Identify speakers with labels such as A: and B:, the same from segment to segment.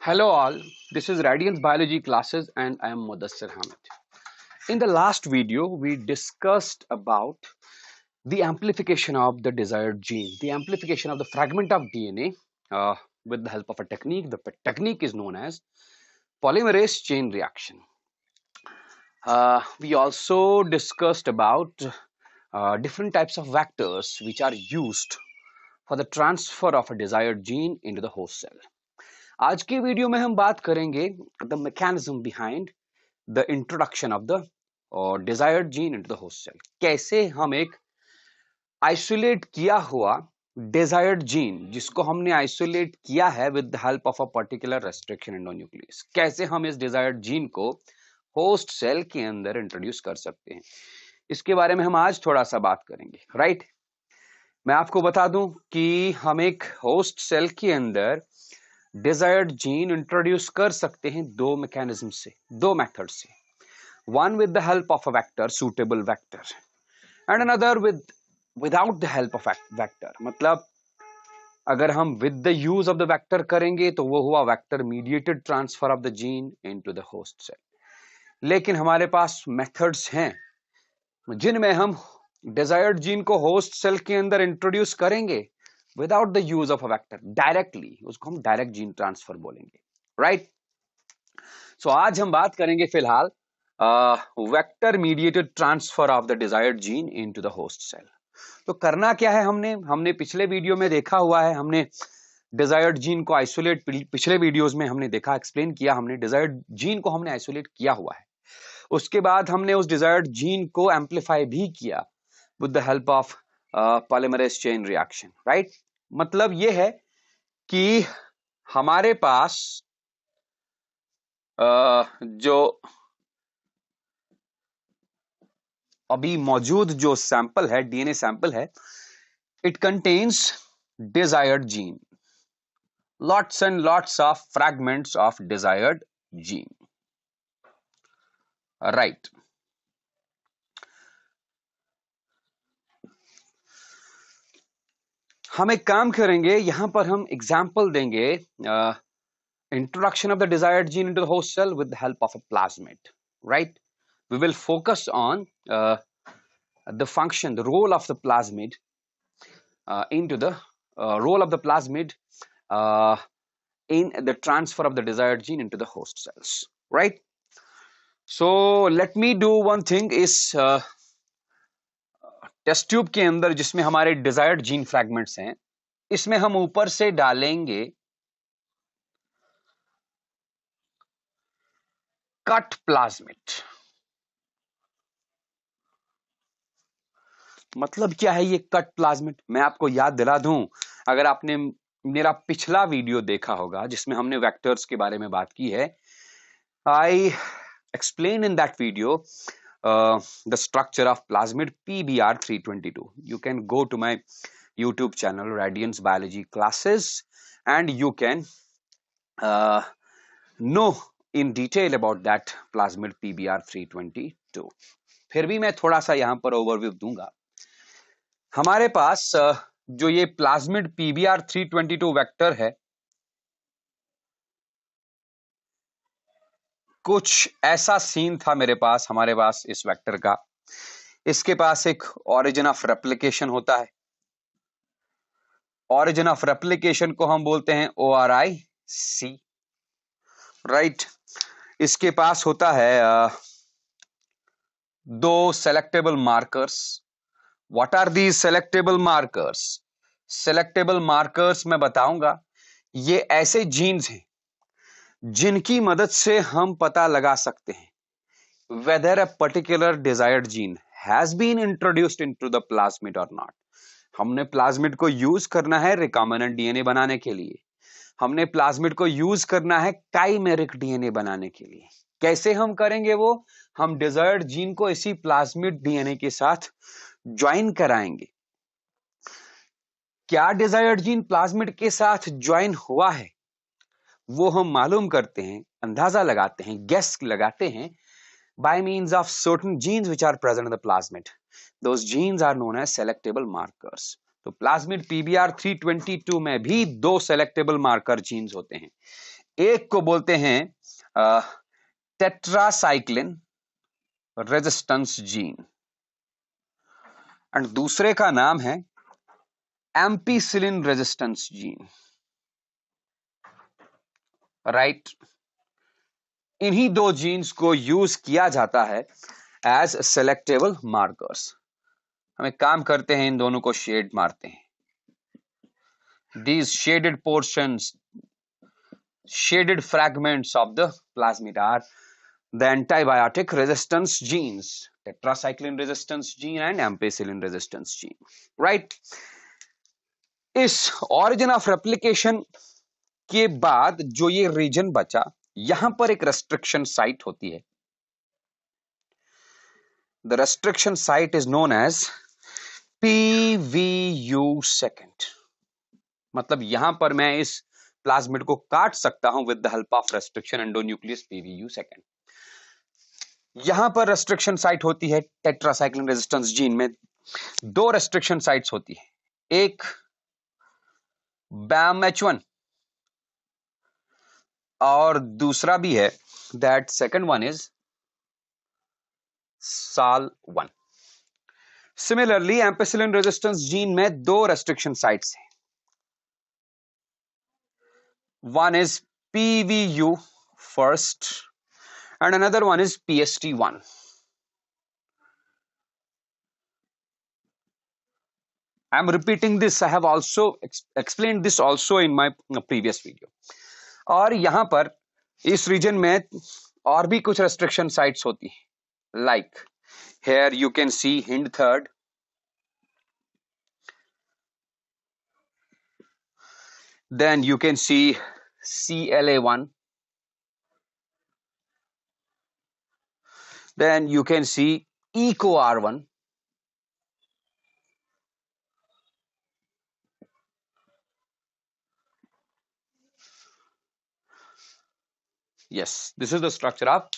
A: Hello all, this is Radiance Biology classes and I am Mudassir Hamid. In the last video, we discussed about the amplification of the desired gene, the amplification of the fragment of DNA with the help of a technique. The technique is known as polymerase chain reaction. We also discussed about different types of vectors which are used for the transfer of a desired gene into the host cell. आज के video में हम बात करेंगे the mechanism behind the introduction of the desired gene into the host cell. कैसे हम एक isolate किया हुआ डिजायर्ड जीन जिसको हमने आइसोलेट किया है with the help of a particular restriction endonuclease, कैसे हम इस डिजायर्ड जीन को होस्ट सेल के अंदर इंट्रोड्यूस कर सकते हैं, इसके बारे में हम आज थोड़ा सा बात करेंगे। राइट, मैं आपको बता दूं कि हम एक होस्ट सेल के अंदर डिजायर्ड जीन इंट्रोड्यूस कर सकते हैं दो मैकेनिज्म से, दो मेथड से। One with the help of a vector, suitable vector, and another without the help of vector. मतलब अगर हम with the use of the vector करेंगे तो वो हुआ vector mediated transfer of the gene into the host cell. लेकिन हमारे पास मेथड्स हैं जिनमें हम डिजायर्ड जीन को होस्ट सेल के अंदर इंट्रोड्यूस करेंगे without the use of a vector, directly, उसको हम डायरेक्ट जीन ट्रांसफर बोलेंगे। राइट, सो आज हम बात करेंगे फिलहाल vector mediated transfer of the desired gene into the host cell. तो करना क्या है, हमने पिछले वीडियो में देखा हुआ है, हमने डिजायर्ड जीन को आइसोलेट, पिछले वीडियोस में हमने देखा, एक्सप्लेन किया, हमने डिजायर्ड जीन को हमने आइसोलेट किया हुआ है। उसके बाद हमने उस डिजायर्ड जीन को एम्पलीफाई भी किया with the help of polymerase chain reaction. Right, मतलब ये है कि हमारे पास जो अभी मौजूद जो सैंपल है, डीएनए सैंपल है, it contains desired gene, lots and lots of fragments of desired gene. Right. हम एक काम करेंगे, यहां पर हम एग्जाम्पल देंगे introduction of the desired gene into the host cell with the help of a plasmid. Right, we will focus on the function, the role of the plasmid into the role of the plasmid in the transfer of the desired gene into the host cells. Right, so let me do one thing, is test tube के अंदर जिसमें हमारे desired gene fragments हैं, इसमें हम ऊपर से डालेंगे कट प्लाज्मिड। मतलब क्या है ये कट प्लाज्मिड? मैं आपको याद दिला दूं, अगर आपने मेरा पिछला वीडियो देखा होगा जिसमें हमने वेक्टर्स के बारे में बात की है, I explain in that video the structure of plasmid PBr322. You can go to my YouTube channel Radiance Biology classes and you can know in detail about that plasmid PBr322. फिर भी मैं थोड़ा सा यहां पर ओवरव्यू दूंगा। हमारे पास जो ये प्लाज्मिड PBr322 वेक्टर है, कुछ ऐसा सीन था मेरे पास, हमारे पास इस वेक्टर का। इसके पास एक ऑरिजिन ऑफ रेप्लिकेशन होता है, ऑरिजिन ऑफ रेप्लिकेशन को हम बोलते हैं ORIC। राइट, इसके पास होता है दो selectable markers. What are these selectable markers? Selectable markers मैं बताऊंगा, ये ऐसे जीन्स हैं जिनकी मदद से हम पता लगा सकते हैं whether a particular desired gene has been introduced into the plasmid or not. हमने प्लाज्मिड को यूज करना है रिकॉम्बिनेंट डीएनए बनाने के लिए, हमने प्लाज्मिड को यूज करना है काइमेरिक डीएनए बनाने के लिए। कैसे हम करेंगे वो? हम डिजायर्ड जीन को इसी प्लाज्मिड डीएनए के साथ ज्वाइन कराएंगे। क्या डिजायर्ड जीन प्लाज्मिड के साथ ज्वाइन हुआ है वो हम मालूम करते हैं, अंदाजा लगाते हैं, गेस लगाते हैं by means of certain genes which are present in the plasmid. Those genes are known as selectable markers. तो प्लाज्मिड PBr322 में भी दो सेलेक्टेबल मार्कर जीन्स होते हैं। एक को बोलते हैं टेट्रासाइक्लिन रेजिस्टेंस जीन एंड दूसरे का नाम है एम्पीसिलिन रेजिस्टेंस जीन, राइट। इन्हीं दो जीन्स को यूज किया जाता है एज सेलेक्टेबल मार्कर्स। हम एक काम करते हैं, इन दोनों को शेड मारते हैं। These shaded portions, shaded fragments of the plasmid are the antibiotic resistance genes, tetracycline resistance gene and ampicillin resistance gene, right? इस origin of replication के बाद जो ये रीजन बचा, यहां पर एक restriction site होती है. The restriction site is known as PVU second. मतलब यहां पर मैं इस प्लाज्मिड को काट सकता हूं with the help of restriction endonuclease PVU second. यहां पर रेस्ट्रिक्शन साइट होती है टेट्रासाइक्लिन रेजिस्टेंस जीन में. दो रेस्ट्रिक्शन साइट्स होती है, एक BAMH1 और दूसरा भी है, that second one is SAL1. Similarly ampicillin resistance gene में दो रेस्ट्रिक्शन साइट्स हैं. One is PVU first and another one is PST1. I am repeating this. I have also explained this also in my previous video. और यहां पर इस reason में और भी कुछ रेस्ट्रिक्शन साइट्स होती हैं. Like here you can see hind third, then you can see CLA1, then you can see EcoR1, yes, this is the structure of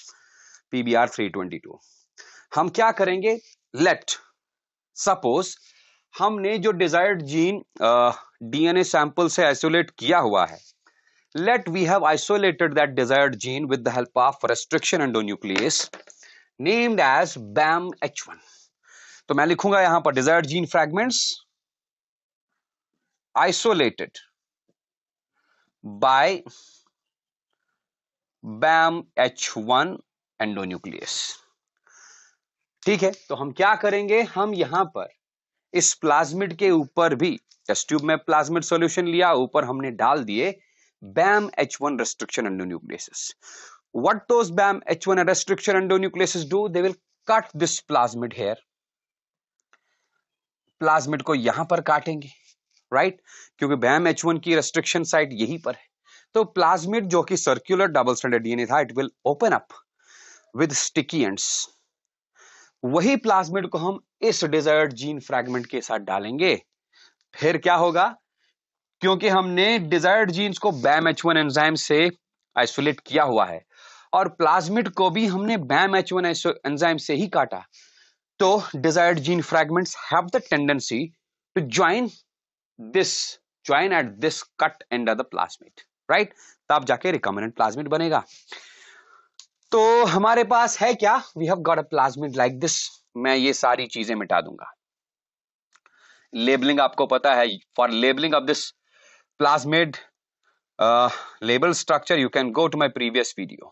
A: PBR 322. हम क्या करेंगे, लेट सपोज हमने जो डिजायर्ड जीन डीएनए सैंपल से isolate किया हुआ है, let we have isolated that desired gene with the help of restriction endonuclease named as BAMH1. तो मैं लिखूंगा यहां पर desired gene fragments isolated by BAMH1 endonuclease. ठीक है, तो हम क्या करेंगे, हम यहां पर इस प्लाज्मिड के ऊपर भी टेस्ट ट्यूब में प्लाज्मिड सॉल्यूशन लिया, ऊपर हमने डाल दिए BAMH1 restriction endonucleases. What those BAMH1 restriction endonucleases do? They will cut this plasmid here. Plasmid को यहां पर काटेंगे, राइट, क्योंकि BAMH1 की रेस्ट्रिक्शन साइट यहीं पर है. तो प्लाज्मिड जो कि सर्कुलर डबल स्ट्रैंडेड डीएनए था, it will open up with sticky ends. वही प्लाज्मिड को हम इस डिजायर्ड जीन फ्रैगमेंट के साथ डालेंगे. फिर क्या होगा, क्योंकि हमने डिजायर्ड जीन्स को BAMH1 एंजाइम से आइसोलेट किया हुआ है और प्लाज्मिड को भी हमने BAMH1 एंजाइम से ही काटा, तो desired gene fragments have the tendency to join at this cut end of the plasmid, right. तब जाके रिकॉम्बिनेंट प्लाज्मिड बनेगा. तो हमारे पास है क्या, we have got a plasmid like this. मैं ये सारी चीजें मिटा दूंगा. लेबलिंग आपको पता है, for labelling of this plasmid label structure you can go to my previous video,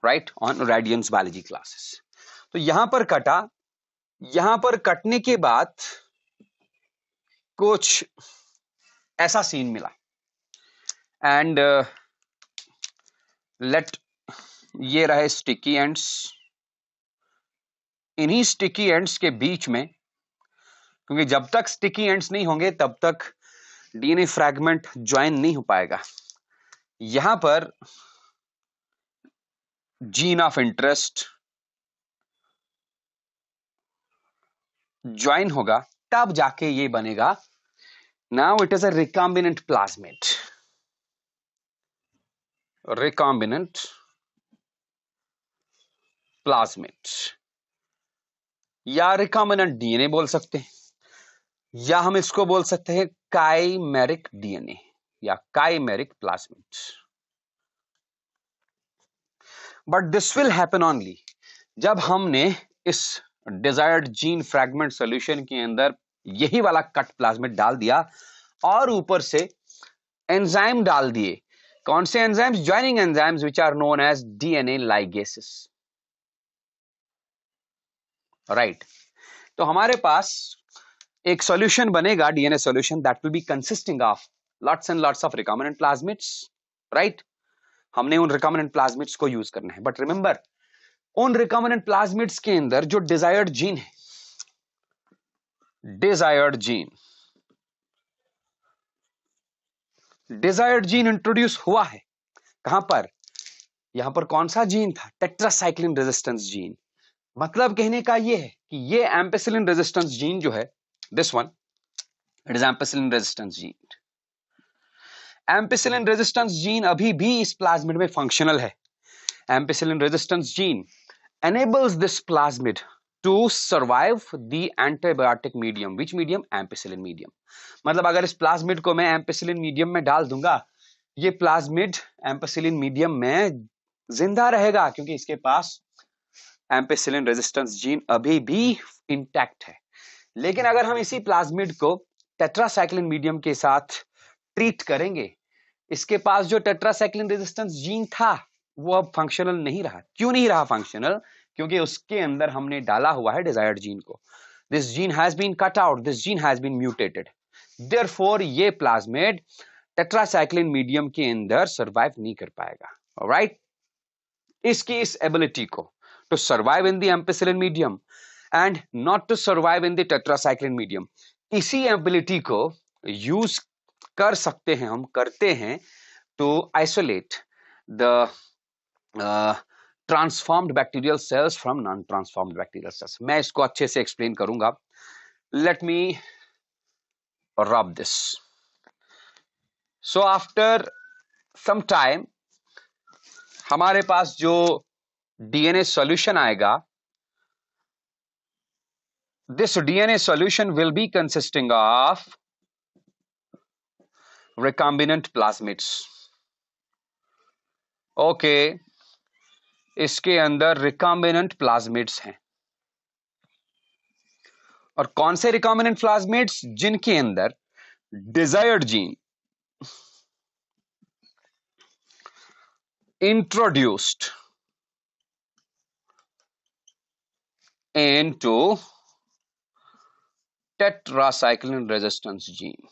A: right, on Radiance biology classes. तो यहां पर कटा, यहां पर कटने के बाद कुछ ऐसा सीन मिला एंड लेट ये रहे स्टिकी एंड्स. इन्हीं स्टिकी एंड्स के बीच में, क्योंकि जब तक स्टिकी एंड्स नहीं होंगे तब तक डीएनए फ्रैगमेंट ज्वाइन नहीं हो पाएगा. यहां पर जीन ऑफ इंटरेस्ट ज्वाइन होगा, तब जाके ये बनेगा. Now it is a recombinant plasmid, recombinant plasmid या रिकॉम्बिनेंट डीएनए बोल सकते हैं, या हम इसको बोल सकते हैं काइमेरिक डीएनए. या chimeric plasmids. But this will happen only जब हमने इस डिजायर्ड जीन फ्रैगमेंट सॉल्यूशन के अंदर यही वाला कट प्लाज्मिड डाल दिया और ऊपर से एंजाइम डाल दिए। कौन से enzymes? Joining enzymes which are known as DNA ligases. Right, तो हमारे पास एक सॉल्यूशन बनेगा, DNA solution, that will be consisting of lots and lots of recombinant plasmids. Right, हमने उन रिकॉम्बिनेंट प्लाज्मिड्स को यूज करना है। बट रिमेंबर, उन रिकॉम्बिनेंट प्लाज्मिड्स के अंदर जो डिजायर्ड जीन है, डिजायर्ड जीन इंट्रोड्यूस हुआ है कहां पर? यहां पर कौन सा जीन था? Tetracycline resistance gene. मतलब कहने का यह है कि ये एम्पेसिलिन रेजिस्टेंस जीन जो है, this one, it is ampicillin resistance gene. Ampicillin resistance gene अभी भी इस प्लाज्मिड में फंक्शनल है। Ampicillin resistance gene enables this plasmid to survive the antibiotic medium. Which medium? Ampicillin medium. मतलब अगर इस प्लाज्मिड को मैं एम्पेसिलिन मीडियम में डाल दूंगा, ये प्लाज्मिड एम्पेसिलिन मीडियम में जिंदा रहेगा क्योंकि इसके पास एम्पेसिलिन रेजिस्टेंस जीन अभी भी इंटैक्ट है। लेकिन अगर हम इसी प्लाज्मिड को टेट्रासाइक्लिन मीडियम के साथ ट्रीट करेंगे, इसके पास जो टेट्रासाइक्लिन रेजिस्टेंस जीन था वो अब फंक्शनल नहीं रहा। क्यों नहीं रहा फंक्शनल? क्योंकि उसके अंदर हमने डाला हुआ है डिजायर्ड जीन को। This gene has been cut out, this gene has been mutated. Therefore ये प्लाज्मिड टेट्रासाइक्लिन मीडियम के अंदर सर्वाइव नहीं कर पाएगा। ऑलराइट, इसकी इस एबिलिटी को to survive in the ampicillin medium and not to survive in the tetracycline medium, इसी एबिलिटी को यूज कर सकते हैं, हम करते हैं to isolate the transformed bacterial cells from non transformed bacterial cells. मैं इसको अच्छे से एक्सप्लेन करूंगा। Let me rub this. So after some time हमारे पास जो डीएनए सॉल्यूशन आएगा, this DNA solution will be consisting of recombinant plasmids. Okay, इसके अंदर रिकॉम्बिनेंट प्लाज्मिड्स हैं। और कौन से रिकॉम्बिनेंट प्लाज्मिड्स? जिनके अंदर desired gene introduced into tetracycline resistance gene.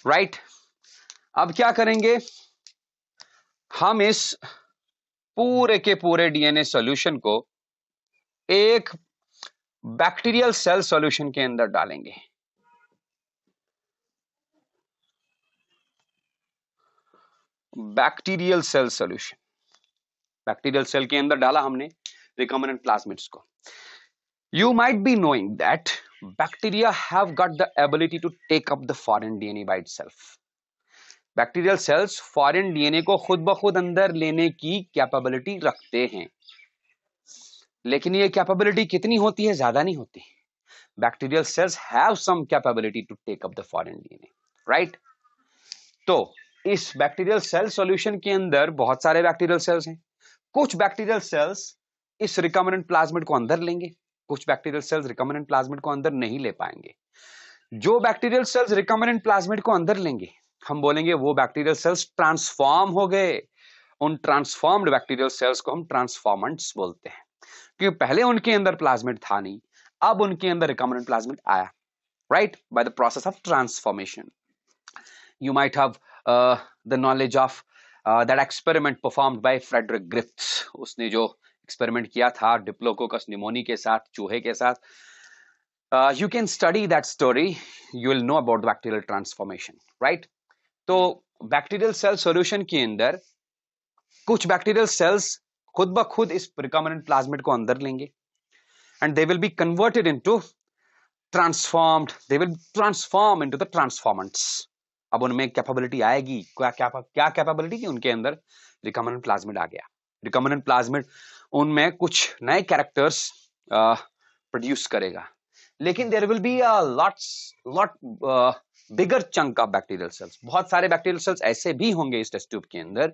A: Right, अब क्या करेंगे? हम इस पूरे के पूरे डीएनए सॉल्यूशन को एक बैक्टीरियल सेल सॉल्यूशन के अंदर डालेंगे। Bacterial cell solution, bacterial cell के अंदर डाला हमने रिकॉम्बिनेंट प्लाज्मिड्स को। You might be knowing that bacteria have got the ability to take up the foreign DNA by itself. Bacterial cells foreign DNA को खुद ब खुद अंदर लेने की कैपेबिलिटी रखते हैं, लेकिन ये कैपेबिलिटी कितनी होती है? ज्यादा नहीं होती। Bacterial cells have some capability to take up the foreign DNA. Right, तो इस बैक्टीरियल सेल सॉल्यूशन के अंदर बहुत सारे बैक्टीरियल सेल्स हैं। कुछ बैक्टीरियल सेल्स इस रिकॉम्बिनेंट प्लाज्मिड को अंदर लेंगे, कुछ बैक्टीरियल सेल्स रिकॉम्बिनेंट प्लाज्मिड को अंदर नहीं ले पाएंगे। जो बैक्टीरियल सेल्स रिकॉम्बिनेंट प्लाज्मिड को अंदर लेंगे, हम बोलेंगे वो बैक्टीरियल सेल्स ट्रांसफॉर्म हो गए। उन ट्रांसफॉर्म्ड बैक्टीरियल सेल्स को हम ट्रांसफॉर्मेंट्स बोलते हैं, क्योंकि पहले उनके अंदर प्लाज्मिड था नहीं, अब उनके अंदर रिकॉम्बिनेंट प्लाज्मिड आया। Right, by the process of transformation. You might have the knowledge of that experiment performed by Frederick Griffiths. उसने जो एक्सपेरिमेंट किया था डिप्लोकोकस निमोनी के साथ, चूहे के साथ। You can study that story, you will know about the bacterial transformation, right? तो बैक्टीरियल सेल सॉल्यूशन के अंदर कुछ बैक्टीरियल सेल्स खुद ब खुद इस रिकॉम्बिनेंट प्लाज्मिड को अंदर लेंगे and they will be converted into transformed, they will transform into the transformants. अब उनमें कैपेबिलिटी आएगी, क्या कैपेबिलिटी? कि उनके अंदर रिकॉम्बिनेंट प्लाज्मिड आ गया। रिकॉम्बिनेंट प्लाज्मिड उनमें कुछ नए कैरेक्टर्स प्रोड्यूस करेगा, लेकिन there will be a lot bigger chunk of bacterial sales. बहुत सारे बैक्टीरियल सेल्स ऐसे भी होंगे इस टेस्ट ट्यूब के अंदर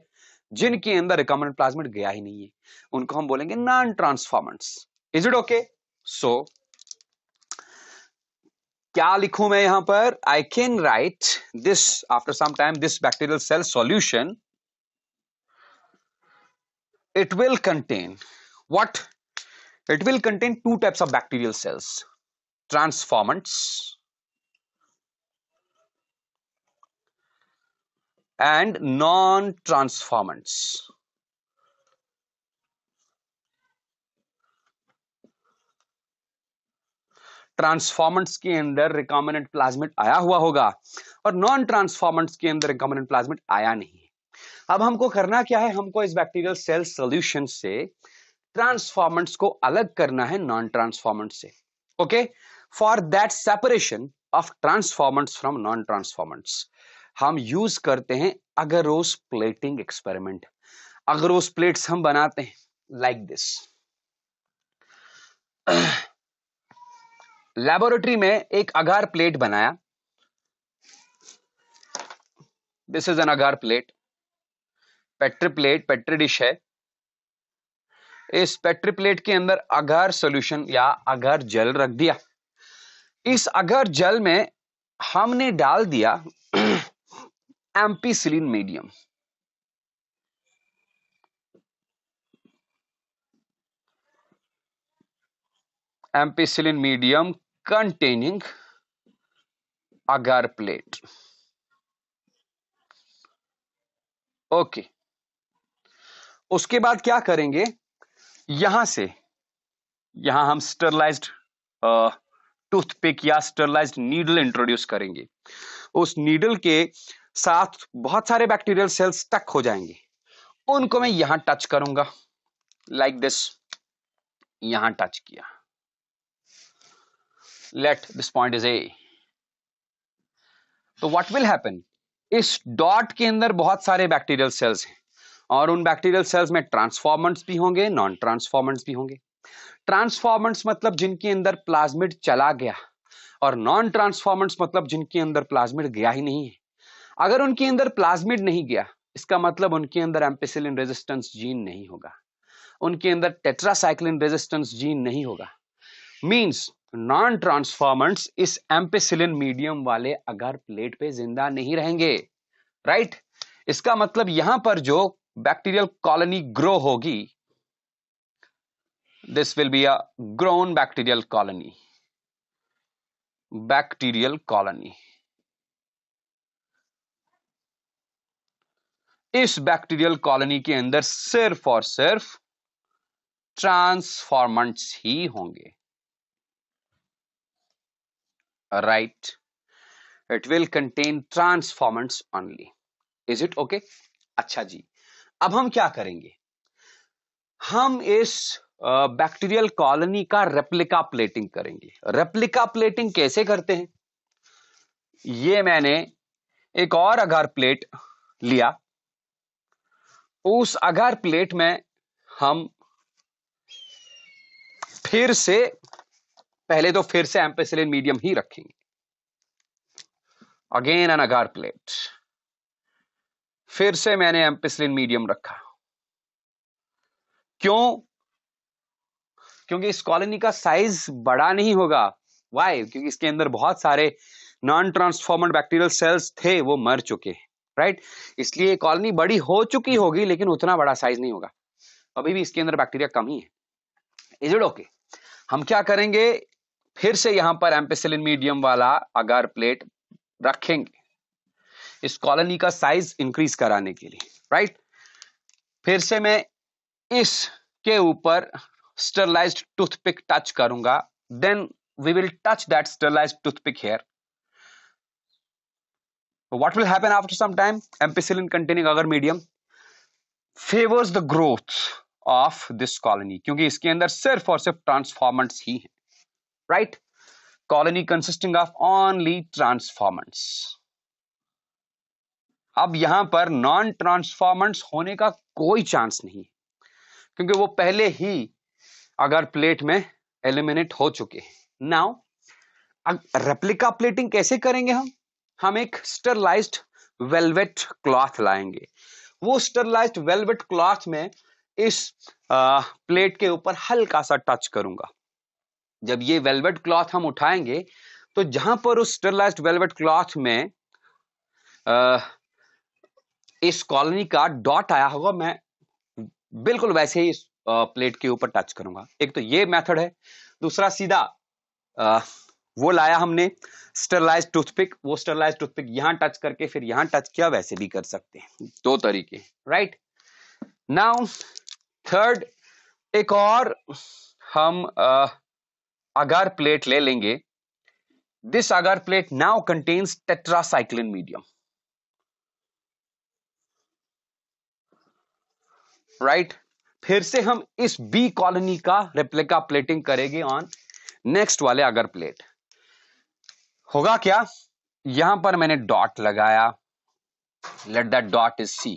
A: जिनके अंदर रिकॉम्बिनेंट प्लाज्मिड गया ही नहीं है, उनको हम बोलेंगे non transformants. Is it okay? So क्या लिखूं मैं यहां पर? I can write this after some time, this bacterial cell solution, it will contain what? It will contain two types of bacterial cells, transformants and non-transformants. Transformants के अंदर recombinant plasmid आया हुआ होगा और नॉन ट्रांसफॉर्मेंट्स के अंदर recombinant plasmid आया नहीं है। अब हमको करना क्या है? हमको इस बैक्टीरियल सेल सॉल्यूशन से ट्रांसफॉर्मेंट्स को अलग करना है नॉन ट्रांसफॉर्मेंट्स से। Okay, for that separation of transformants from non transformants हम यूज करते हैं अगरोस प्लेटिंग एक्सपेरिमेंट। अगरोस प्लेट्स हम बनाते हैं लाइक दिस। लैबोरेटरी में एक अगार प्लेट बनाया, this is an agar plate, petri plate, petri dish है। इस पेट्री प्लेट के अंदर अगार सॉल्यूशन या अगार जेल रख दिया। इस अगार जेल में हमने डाल दिया ampicillin medium. Ampicillin medium containing agar plate. Okay, उसके बाद क्या करेंगे? यहां से यहां हम स्टरलाइज्ड टूथपिक या स्टरलाइज्ड नीडल इंट्रोड्यूस करेंगे। उस नीडल के साथ बहुत सारे बैक्टीरियल सेल्स स्टक हो जाएंगे, उनको मैं यहां टच करूंगा लाइक दिस। यहां टच किया, let this point is a. तो व्हाट विल हैपन? इस डॉट के अंदर बहुत सारे बैक्टीरियल सेल्स हैं और उन बैक्टीरियल सेल्स में ट्रांसफॉर्मेंट्स भी होंगे, नॉन ट्रांसफॉर्मेंट्स भी होंगे। ट्रांसफॉर्मेंट्स मतलब जिनके अंदर प्लाज्मिड चला गया, और नॉन ट्रांसफॉर्मेंट्स मतलब जिनके अंदर प्लाज्मिड गया ही नहीं है। अगर उनके अंदर प्लाज्मिड नहीं गया, इसका मतलब उनके अंदर एम्पिसिलिन रेजिस्टेंस जीन नहीं होगा, उनके अंदर टेट्रासाइक्लिन रेजिस्टेंस जीन नहीं होगा। मींस नॉन ट्रांसफॉर्मेंट्स इस एम्पिसिलिन मीडियम वाले अगर प्लेट पे जिंदा नहीं रहेंगे, राइट? इसका मतलब यहां पर जो बैक्टीरियल कॉलोनी ग्रो होगी, this will be a grown bacterial colony. Bacterial colony, इस बैक्टीरियल कॉलोनी के अंदर सिर्फ और सिर्फ ट्रांसफॉर्मेंट्स ही होंगे, right? It will contain transformants only. Is it okay? अच्छा जी, अब हम क्या करेंगे? हम इस बैक्टीरियल कॉलोनी का रेप्लिका प्लेटिंग करेंगे। रेप्लिका प्लेटिंग कैसे करते हैं? ये मैंने एक और अगार प्लेट लिया, उस अगार प्लेट में हम फिर से एम्पिसिलिन मीडियम ही रखेंगे। अगेन एन अगार प्लेट, फिर से मैंने एम्पिसिलिन मीडियम रखा। क्यों? क्योंकि इस कॉलोनी का साइज बड़ा नहीं होगा। वाई? क्योंकि इसके अंदर बहुत सारे नॉन ट्रांसफॉर्मेड बैक्टीरियल सेल्स थे, वो मर चुके हैं, राइट? इसलिए कॉलोनी बड़ी हो चुकी होगी लेकिन उतना बड़ा साइज नहीं होगा, अभी भी इसके अंदर बैक्टीरिया कम ही है। Is it okay? हम क्या करेंगे? फिर से यहां पर एम्पिसिलिन मीडियम वाला अगार प्लेट रखेंगे इस कॉलोनी का साइज इंक्रीज कराने के लिए, राइट? फिर से मैं इसके ऊपर स्टरलाइज्ड टूथपिक टच करूंगा, then we will touch that sterilized toothpick here. What will happen after some time? Ampicillin containing agar medium favors the growth of this colony, क्योंकि इसके अंदर सिर्फ और सिर्फ ट्रांसफॉर्मेंट्स ही हैं, right? Colony consisting of only transformants. अब यहां पर नॉन ट्रांसफॉर्मेंट्स होने का कोई चांस नहीं, क्योंकि वो पहले ही अगर प्लेट में एलिमिनेट हो चुके हैं। नाउ रेप्लिका प्लेटिंग कैसे करेंगे हम? हम एक स्टरलाइज्ड वेलवेट क्लॉथ लाएंगे। वो स्टरलाइज्ड वेलवेट क्लॉथ में इस प्लेट के ऊपर हल्का सा टच करूंगा। जब ये वेलवेट क्लॉथ हम उठाएंगे तो जहां पर उस स्टरलाइज्ड वेलवेट क्लॉथ में इस कॉलोनी का डॉट आया होगा, मैं बिल्कुल वैसे ही प्लेट के ऊपर टच करूंगा। एक तो ये मेथड है। दूसरा सीधा वो लाया हमने स्टरलाइज्ड टूथपिक, वो स्टरलाइज्ड टूथपिक यहां टच करके फिर यहां टच किया, वैसे भी कर सकते हैं। दो तरीके, राइट। नाउ थर्ड, एक और हम अगार प्लेट ले लेंगे। This agar plate now contains tetracycline medium, right. फिर से हम इस बी कॉलोनी का रेप्लिका प्लेटिंग करेंगे ऑन नेक्स्ट वाले अगर प्लेट। होगा क्या, यहां पर मैंने डॉट लगाया, let that dot is C.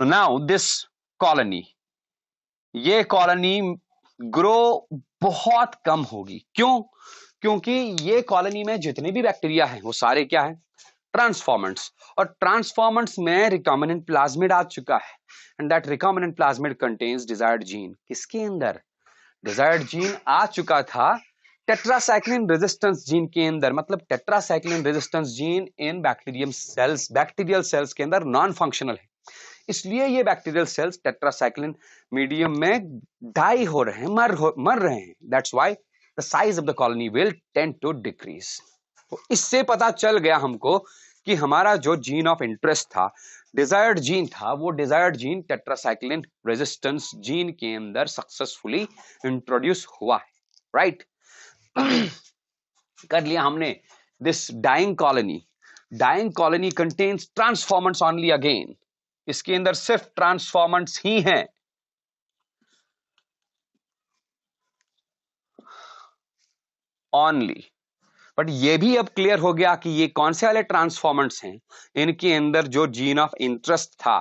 A: Now this colony, ये कॉलोनी ग्रो बहुत कम होगी। क्यों? क्योंकि ये कॉलोनी में जितने भी बैक्टीरिया हैं वो सारे क्या है, ट्रांसफॉर्मेंट्स। और ट्रांसफॉर्मेंट्स में रिकॉम्बिनेंट प्लाज्मिड आ चुका है, and that recombinant plasmid contains desired gene. किसके अंदर? डिजायर्ड जीन आ चुका था टेट्रासाइक्लिन रेजिस्टेंस जीन के अंदर। मतलब tetracycline resistance gene in bacterium sales, bacterial cells के अंदर नॉन फंक्शनल है। इसलिए ये बैक्टीरियल सेल्स टेट्रासाइक्लिन मीडियम में डाई हो रहे हैं, मर रहे हैं। That's why the size of the colony will tend to decrease. तो इससे पता चल गया हमको कि हमारा जो जीन ऑफ इंटरेस्ट था, डिजायर्ड जीन था, वो desired gene tetracycline resistance gene के अंदर सक्सेसफुली इंट्रोड्यूस हुआ है, राइट। कर लिया हमने। This dying colony contains transformants only again. इसके अंदर सिर्फ ट्रांसफॉर्मेंट्स ही हैं। ओनली। बट ये भी अब क्लियर हो गया कि ये कौन से वाले ट्रांसफॉर्मेंट्स हैं। इनके अंदर जो जीन ऑफ इंटरेस्ट था,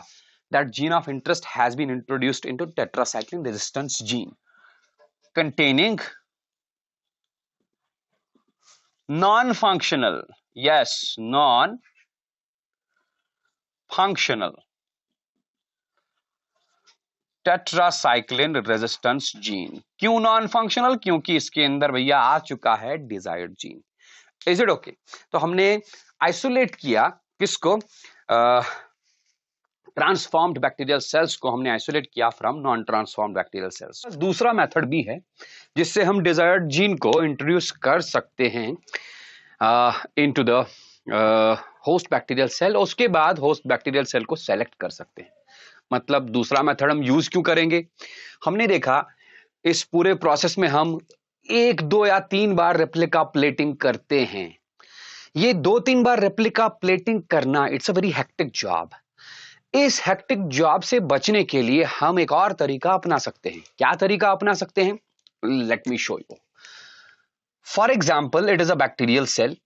A: that gene of interest has been introduced into tetracycline resistance gene containing non-functional, yes, non-functional tetracycline resistance gene. क्यों नॉन फंक्शनल? क्योंकि इसके अंदर भैया आ चुका है desired gene. Is it okay? तो हमने आइसोलेट किया किसको? ट्रांसफॉर्म्ड बैक्टीरियल सेल्स को हमने आइसोलेट किया from non transformed bacterial cells. दूसरा मेथड भी है जिससे हम डिजायर्ड जीन को इंट्रोड्यूस कर सकते हैं into the host bacterial cell. उसके बाद होस्ट बैक्टीरियल सेल को सेलेक्ट कर सकते हैं। मतलब दूसरा मेथड हम यूज क्यों करेंगे? हमने देखा इस पूरे प्रोसेस में हम 1, 2 या 3 बार रेप्लिका प्लेटिंग करते हैं। ये 2-3 बार रेप्लिका प्लेटिंग करना, it's a very hectic job. इस हेक्टिक जॉब से बचने के लिए हम एक और तरीका अपना सकते हैं। क्या तरीका अपना सकते हैं? Late me show you. For example, it is a bacterial cell.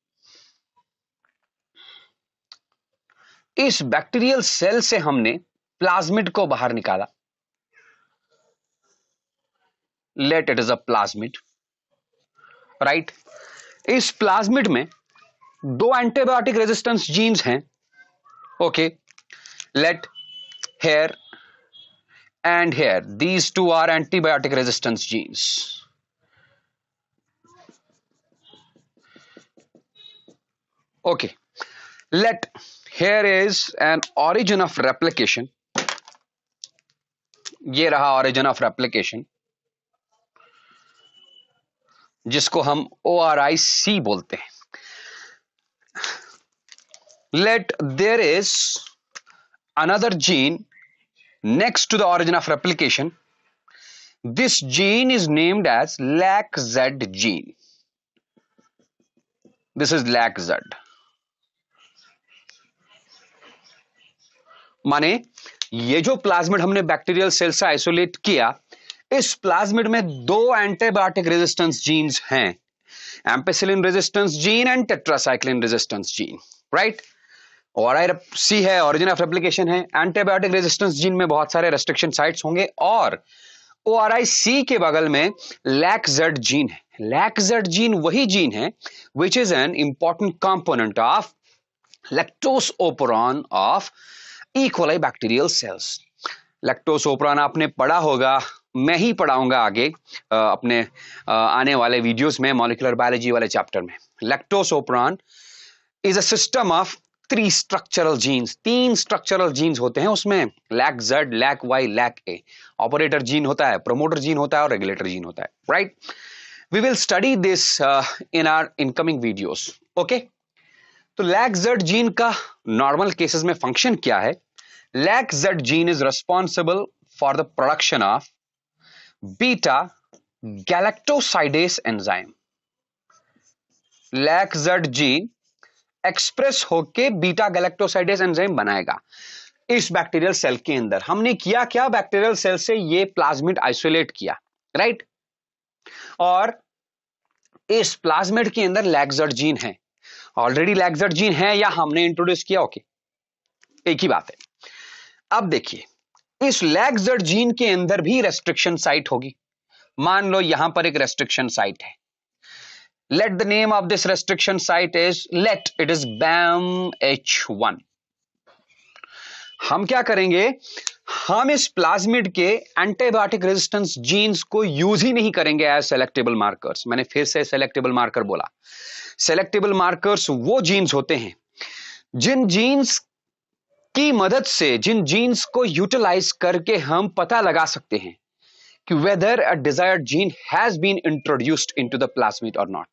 A: इस बैक्टीरियल सेल से हमने प्लाज्मिड को बाहर निकाला। Let it is a plasmid, right. इस प्लाज्मिड में 2 एंटीबायोटिक रेजिस्टेंस जीन्स हैं। Okay, late hair and here these 2 are antibiotic resistance genes. Okay, let here is an origin of replication. ये रहा origin of replication जिसको हम ORIC बोलते हैं। Let there is another gene next to the origin of replication. This gene is named as LAC-Z gene. This is LAC-Z. माने ये जो plasmid हमने बैक्टीरियल सेल से आइसोलेट किया, इस प्लाज्मिड में 2 एंटीबायोटिक रेजिस्टेंस जीन्स हैं, ampicillin resistance gene and tetracycline resistance gene, right. ORIC है, ऑरिजिन ऑफ रेप्लिकेशन है। एंटीबायोटिक रेजिस्टेंस जीन में बहुत सारे रेस्ट्रिक्शन साइट्स होंगे और ORIC के बगल में LAC-Z जीन है। LAC-Z जीन वही जीन है which is an important component of lactose operon of E. coli bacterial cells. Lactose operon आपने पढ़ा होगा, मैं ही पढ़ाऊंगा आगे अपने आने वाले वीडियोस में मॉलिक्यूलर बायोलॉजी वाले चैप्टर में. Lactose operon is a system of 3 structural genes. 3 structural genes होते हैं उसमें, lac Z, lac Y, lac A. Operator gene होता है, प्रोमोटर जीन होता है और रेगुलेटर जीन होता है, right. We will study this in our incoming videos. Okay, तो लैक जेड जीन का नॉर्मल केसेस में फंक्शन क्या है? Lac Z gene is responsible for the production of beta galactosidase enzyme. Lac Z gene express होके beta galactosidase enzyme बनाएगा इस bacterial cell के अंदर. हमने किया क्या? बैक्टीरियल सेल से ये प्लाज्मिड आइसोलेट किया, राइट. और इस प्लाज्मिड के अंदर लैक जेड जीन है. ऑलरेडी लैक जेड जीन है या हमने इंट्रोड्यूस किया? ओके, एक ही बात है. अब देखिए, इस लैक जेड जीन के अंदर भी रेस्ट्रिक्शन साइट होगी. मान लो यहां पर एक रेस्ट्रिक्शन साइट है. Let the name of this restriction site is, let it is BAMH1. हम क्या करेंगे? हम इस प्लाज्मिड के एंटीबायोटिक रेजिस्टेंस जीन्स को यूज ही नहीं करेंगे एज सेलेक्टेबल मार्कर्स. मैंने फिर से सेलेक्टेबल मार्कर बोला. सेलेक्टेबल मार्कर्स वो जीन्स होते हैं जिन जीन्स की मदद से, जिन जीन्स को यूटिलाइज करके हम पता लगा सकते हैं कि whether a desired gene has been introduced into the plasmid or not.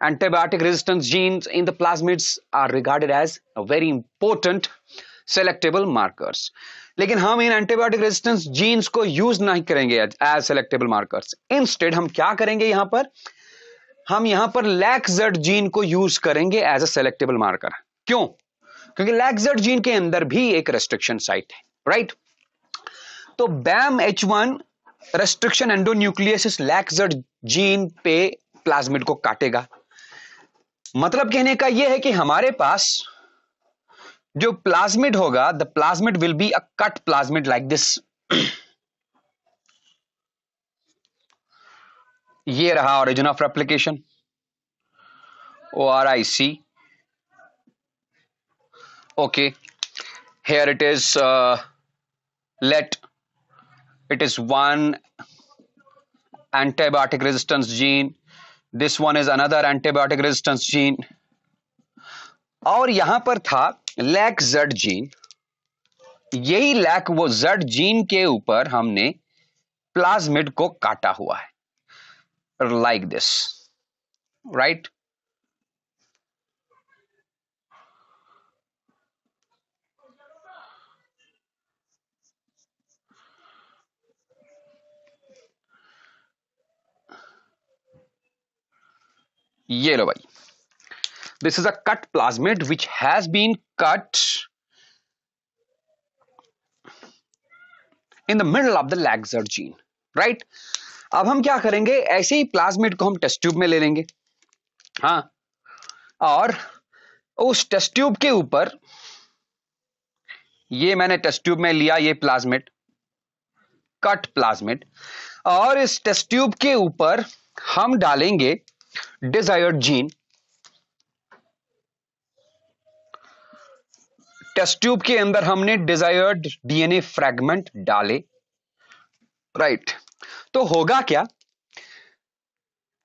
A: Antibiotic resistance genes in the plasmids are regarded as a very important selectable markers. लेकिन हम इन एंटीबायोटिक रेजिस्टेंस जीन्स को यूज नहीं करेंगे एज सेलेक्टेबल मार्कर्स. इंस्टेड हम क्या करेंगे? यहां पर हम यहां पर लैक जेड जीन को यूज करेंगे एज अ सेलेक्टेबल मार्कर. क्यों? क्योंकि लैक जेड जीन के अंदर भी एक रेस्ट्रिक्शन साइट है, राइट. तो BAMH1 रेस्ट्रिक्शन एंडोन्यूक्लियस इस लैक जेड जीन पे प्लाज्मिड को काटेगा. मतलब कहने का यह है कि हमारे पास जो प्लाज्मिड होगा, the plasmid will be a cut plasmid like this. ये रहा origin of replication, ORIC. Okay, here it is, let it is one antibiotic resistance gene, this one is another antibiotic resistance gene, और यहां पर था lac Z gene. यही lack वो Z gene के ऊपर हमने प्लाज्मिड को काटा हुआ है लाइक दिस, राइट. ये लो भाई, this is a cut plasmid which has been cut in the middle of the lag Z gene, right. अब हम क्या करेंगे? ऐसे ही प्लाज्मिड को हम टेस्ट ट्यूब में ले लेंगे, हाँ, और उस टेस्ट ट्यूब के ऊपर, ये मैंने टेस्ट ट्यूब में लिया, ये प्लाज्मिड, कट प्लाज्मिड, और इस टेस्ट ट्यूब के ऊपर हम डालेंगे डिजायर्ड जीन. टेस्ट ट्यूब के अंदर हमने डिजायर्ड डीएनए फ्रैगमेंट डाले, राइट. तो होगा क्या?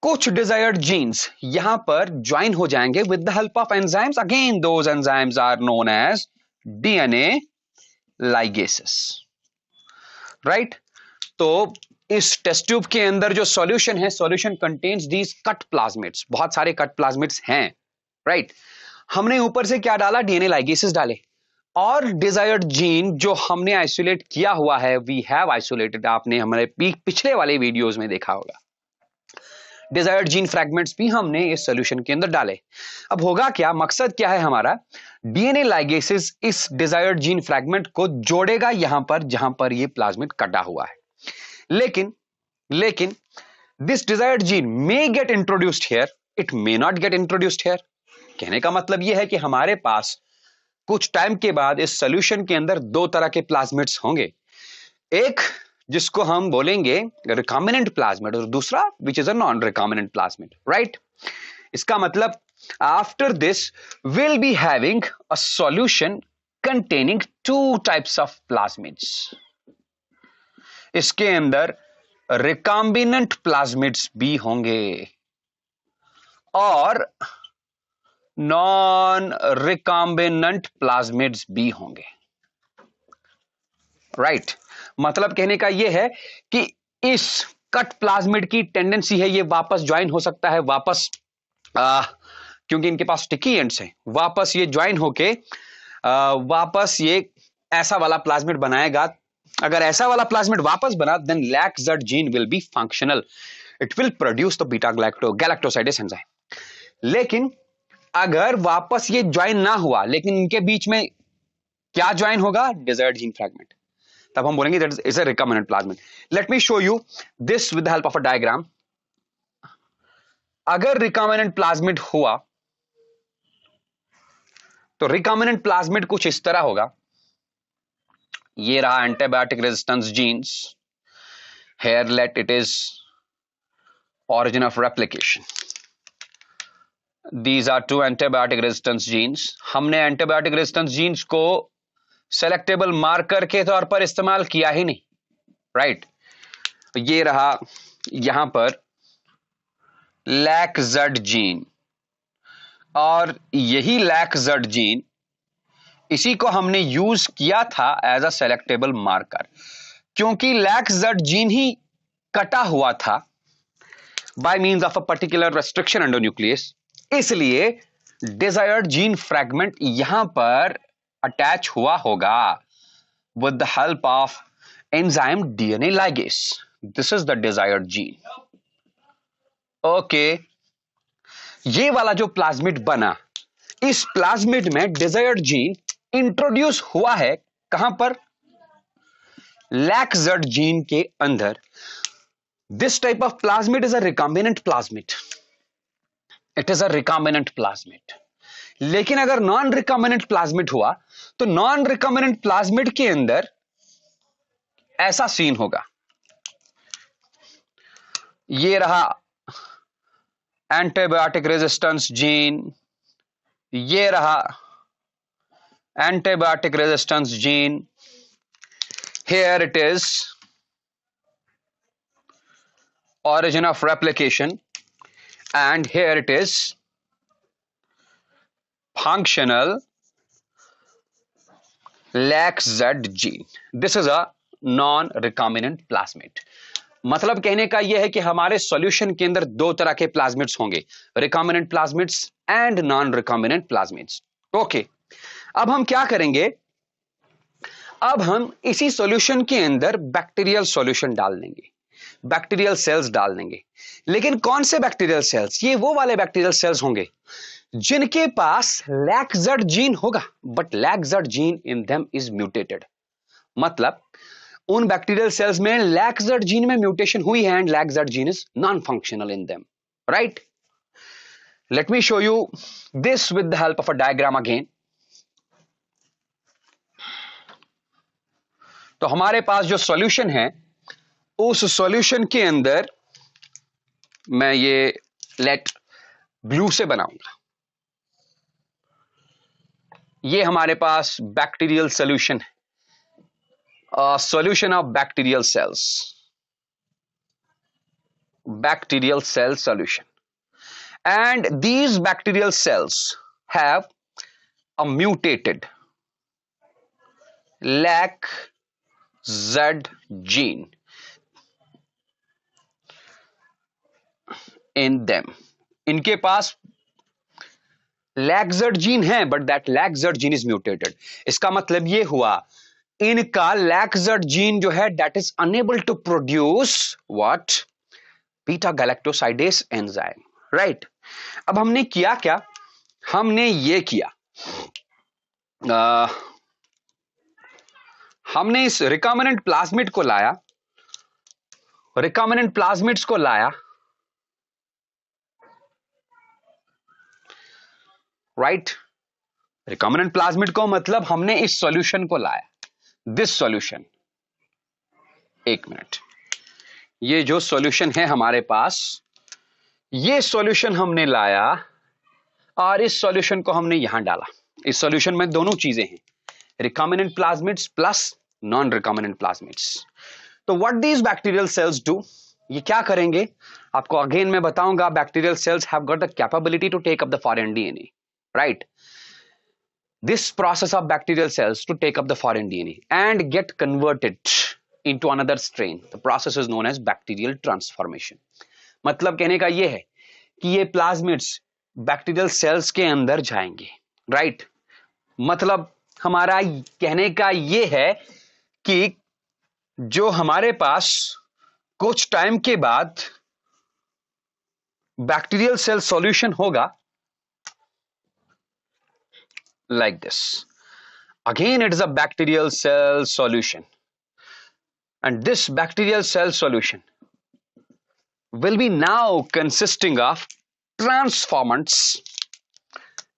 A: कुछ डिजायर्ड जीन्स यहां पर ज्वाइन हो जाएंगे with the help of enzymes. Again those enzymes are known as DNA ligases, right. तो इस टेस्ट ट्यूब के अंदर जो सॉल्यूशन है, solution contains these cut plasmids. बहुत सारे कट प्लाज्मिड्स हैं, राइट. हमने ऊपर से क्या डाला? डीएनए लाइगेसेस डाले, और डिजायर्ड जीन जो हमने आइसोलेट किया हुआ है, वी हैव आइसोलेटेड, आपने हमारे पिछले वाले वीडियोस में देखा होगा. डिजायर्ड जीन फ्रैगमेंट्स भी हमने इस सॉल्यूशन के अंदर डाले. अब होगा क्या? मकसद क्या है हमारा? डीएनए लाइगेसेस इस डिजायर्ड जीन फ्रैगमेंट को जोड़ेगा यहां पर जहां पर ये प्लाज्मिड कटा हुआ है. लेकिन this desired gene may gate introduced here, it may not gate introduced here. कहने का मतलब यह है कि हमारे पास कुछ टाइम के बाद इस सॉल्यूशन के अंदर 2 तरह के प्लाज्मिड्स होंगे. एक जिसको हम बोलेंगे रिकॉम्बिनेंट प्लाज्मिड, और दूसरा which is a non recombinant plasmid, right. इसका मतलब After this, we'll be having a solution containing two types of plasmids. इसके अंदर रिकॉम्बिनेंट प्लाज्मिड्स भी होंगे और नॉन रिकॉम्बिनेंट प्लाज्मिड्स भी होंगे. राइट मतलब कहने का यह है कि इस कट प्लाज्मिड की टेंडेंसी है ये वापस ज्वाइन हो सकता है, वापस क्योंकि इनके पास स्टिकी एंड्स हैं, वापस ये ज्वाइन होके वापस ये ऐसा वाला प्लाज्मिड बनाएगा. अगर ऐसा वाला प्लाज्मिड वापस बना, then lac Z gene will be functional. It will produce the beta galactosidase enzyme. लेकिन अगर वापस ये ज्वाइन ना हुआ, लेकिन इनके बीच में क्या ज्वाइन होगा? Desired gene fragment. तब हम बोलेंगे that is a recombinant plasmid. Late me show you this with the help of a diagram. अगर रिकॉम्बिनेंट प्लाज्मिड हुआ तो रिकॉम्बिनेंट प्लाज्मिड कुछ इस तरह होगा. ये रहा antibiotic resistance jeans. Hair let it is origin of replication. These are two antibiotic resistance genes. हमने एंटीबायोटिक रेजिस्टेंस जीन्स को सेलेक्टेबल मार्कर के तौर पर इस्तेमाल किया ही नहीं. राइट ये रहा यहां पर लैक-Z जीन, और यही लैक-Z जीन इसी को हमने यूज किया था एज अ सेलेक्टेबल मार्कर. क्योंकि लैक-Z जीन ही कटा हुआ था bye means of a particular restriction endonuclease, इसलिए डिजायर्ड जीन फ्रैगमेंट यहां पर अटैच हुआ होगा with the help of enzyme DNA ligase. This is the desired gene. Okay ये वाला जो प्लाज्मिड बना, इस प्लाज्मिड में डिजायर्ड जीन इंट्रोड्यूस हुआ है. कहां पर? लैक-Z जीन के अंदर. This type of plasmid is a recombinant plasmid. It is a recombinant plasmid. लेकिन अगर नॉन रिकॉम्बिनेंट प्लाज्मिड हुआ तो नॉन रिकॉम्बिनेंट प्लाज्मिड के अंदर ऐसा सीन होगा. ये रहा एंटीबायोटिक रेजिस्टेंस जीन, ये रहा antibiotic resistance gene. Here it is origin of replication, and here it is functional lacZ gene. This is a non-recombinant plasmid. मतलब कहने का यह है कि हमारे सॉल्यूशन के अंदर दो तरह के प्लाज्मिड्स होंगे, recombinant plasmids and non recombinant plasmids. Okay अब हम क्या करेंगे? अब हम इसी सॉल्यूशन के अंदर बैक्टीरियल सॉल्यूशन डाल देंगे, बैक्टीरियल सेल्स डाल देंगे. लेकिन कौन से बैक्टीरियल सेल्स? ये वो वाले बैक्टीरियल सेल्स होंगे जिनके पास लैक-Z जीन होगा, but lac Z gene in them is mutated. मतलब उन बैक्टीरियल सेल्स में लैक-Z जीन में म्यूटेशन हुई है and lac Z gene is non functional in them. Right let me show you this with the help of a diagram again. तो हमारे पास जो solution है, उस सॉल्यूशन के अंदर मैं ये लेट ब्लू से बनाऊंगा. ये हमारे पास बैक्टीरियल सॉल्यूशन है, solution of bacterial cells, bacterial cell solution. And these bacterial cells have a mutated lacZ gene in them. इनके पास लैक-Z जीन है but that lacZ gene is mutated. इसका मतलब ये हुआ इनका लैक-Z जीन जो है that is unable to produce what? Beta galactosidase enzyme. Right अब हमने किया क्या? हमने ये किया, हमने इस रिकॉम्बिनेंट प्लाज्मिड को लाया, रिकॉम्बिनेंट प्लाज्मिड्स को लाया. राइट रिकॉम्बिनेंट प्लाज्मिड को मतलब हमने इस सॉल्यूशन को लाया, दिस सॉल्यूशन. एक मिनट, ये जो सॉल्यूशन है हमारे पास, ये सॉल्यूशन हमने लाया और इस सॉल्यूशन को हमने यहां डाला। इस सॉल्यूशन में दोनों चीजें हैं, recombinant plasmids plus non recombinant plasmids. तो what these bacterial cells do, ये क्या करेंगे आपको अगेन मैं बताऊंगा। Bacterial cells have got the capability to take up the foreign DNA, right? This process of bacterial cells to take up the foreign DNA and get converted into another strain, the process is known as bacterial transformation. मतलब कहने का ये है कि ये plasmids bacterial cells के अंदर जाएंगे, राइट? मतलब हमारा कहने का ये है कि जो हमारे पास कुछ टाइम के बाद बैक्टीरियल सेल सॉल्यूशन होगा like this. Again, it is a bacterial cell solution, and this bacterial cell solution will be now consisting of transformants.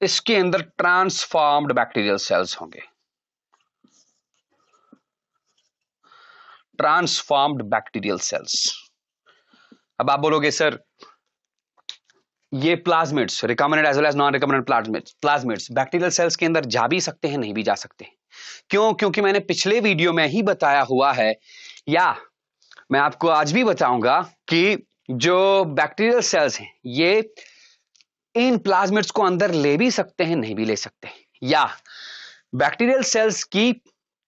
A: इसके अंदर ट्रांसफॉर्म्ड बैक्टीरियल सेल्स होंगे, ट्रांसफॉर्म्ड बैक्टीरियल सेल्स। अब आप बोलोगे सर ये plasmids recombinant as well as non recombinant plasmids bacterial cells के अंदर जा भी सकते हैं, नहीं भी जा सकते। क्यों? क्योंकि मैंने पिछले वीडियो में ही बताया हुआ है, या मैं आपको आज भी बताऊंगा कि जो बैक्टीरियल सेल्स हैं ये इन प्लाज्मिड्स को अंदर ले भी सकते हैं, नहीं भी ले सकते। या बैक्टीरियल सेल्स की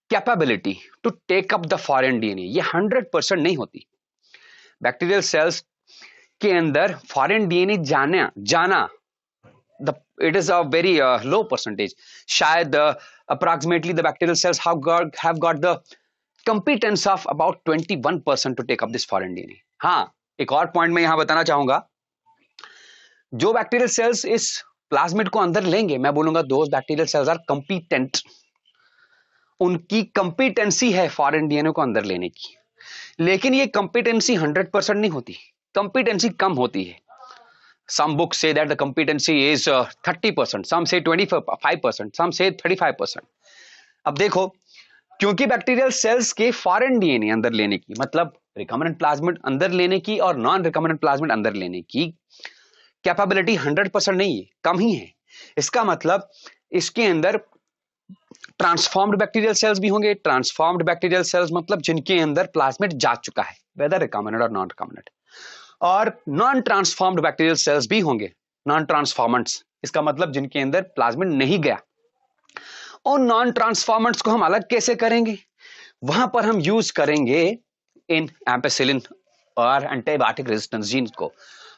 A: capability to take up the foreign DNA ये 100% नहीं होती। बैक्टीरियल सेल्स के अंदर फॉरेन डीएनए जाना it is a very low percentage. शायद approximately the bacterial cells have got the competence of about 21% to take up this foreign DNA. हाँ, एक और पॉइंट मैं यहां बताना चाहूंगा, जो बैक्टीरियल सेल्स इस प्लाज्मिड को अंदर लेंगे, मैं बोलूंगा those bacterial cells are competent, उनकी कंपिटेंसी है फॉरेन डीएनए को अंदर लेने की। लेकिन ये कंपिटेंसी 100% नहीं होती, कंपिटेंसी कम होती है। Some books say that the competency is 30%, some say 25%, some say 35%. अब देखो, क्योंकि बैक्टीरियल सेल्स के फॉरेन डीएनए अंदर लेने की, मतलब रिकॉम्बिनेंट प्लाज्मिड अंदर लेने की और नॉन रिकॉम्बिनेंट प्लाज्मिड अंदर लेने की कैपेबिलिटी 100% नहीं है, कम ही है। इसका मतलब इसके अंदर ट्रांसफॉर्म्ड बैक्टीरियल सेल्स भी होंगे। ट्रांसफॉर्म्ड बैक्टीरियल सेल्स मतलब जिनके अंदर प्लाज्मिड जा चुका है, वेदर रिकॉम्बिनेंट और नॉन रिकॉम्बिनेंट। और नॉन ट्रांसफॉर्म्ड बैक्टीरियल सेल्स भी होंगे, नॉन ट्रांसफॉर्मेंट्स, इसका मतलब जिनके अंदर प्लाज्मिड नहीं गया। और नॉन ट्रांसफॉर्मेंट्स को हम अलग कैसे करेंगे? वहां पर हम यूज करेंगे इन एम्पेसिलिन और एंटीबायोटिक रेजिस्टेंस जीन को।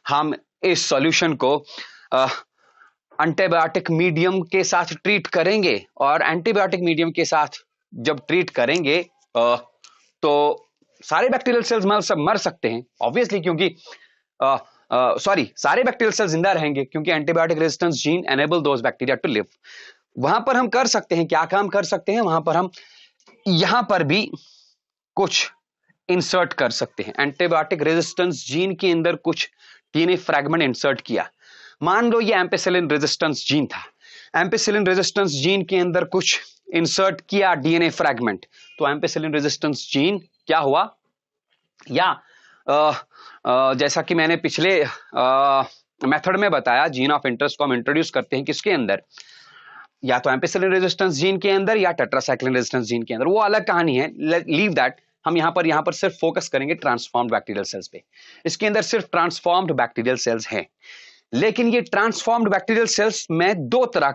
A: हम इस सॉल्यूशन को एंटीबायोटिक मीडियम के साथ ट्रीट करेंगे, और एंटीबायोटिक मीडियम के साथ जब ट्रीट करेंगे तो सारे बैक्टीरियल सेल्स मर सकते हैं ऑब्वियसली, क्योंकि सारे बैक्टीरियल सेल्स जिंदा रहेंगे क्योंकि antibiotic resistance gene enable those bacteria to live. वहां पर हम कर सकते हैं, क्या काम कर सकते हैं? वहां पर हम यहां पर भी कुछ इंसर्ट कर सकते हैं। एंटीबायोटिक रेजिस्टेंस जीन के अंदर कुछ डीएनए फ्रैगमेंट इंसर्ट किया। मान लो ये एम्पेसिलिन रेजिस्टेंस जीन था, एम्पेसिलिन रेजिस्टेंस जीन के अंदर कुछ इंसर्ट किया डीएनए फ्रैगमेंट, तो एम्पेसिलिन रेजिस्टेंस जीन क्या हुआ? या जैसा कि मैंने पिछले मेथड में बताया, जीन ऑफ इंटरेस्ट को हम इंट्रोड्यूस करते हैं किसके अंदर? या तो एम्पेसिलिन रेजिस्टेंस जीन के अंदर या टेट्रासाइक्लिन रेजिस्टेंस जीन के अंदर। वो अलग कहानी है, लीव दैट। हम यहां पर सिर्फ फोकस करेंगे ट्रांसफॉर्म्ड बैक्टीरियल सेल्स पे। इसके अंदर सिर्फ ट्रांसफॉर्म्ड बैक्टीरियल सेल्स हैं, लेकिन ये ट्रांसफॉर्म्ड बैक्टीरियल सेल्स में दो तरह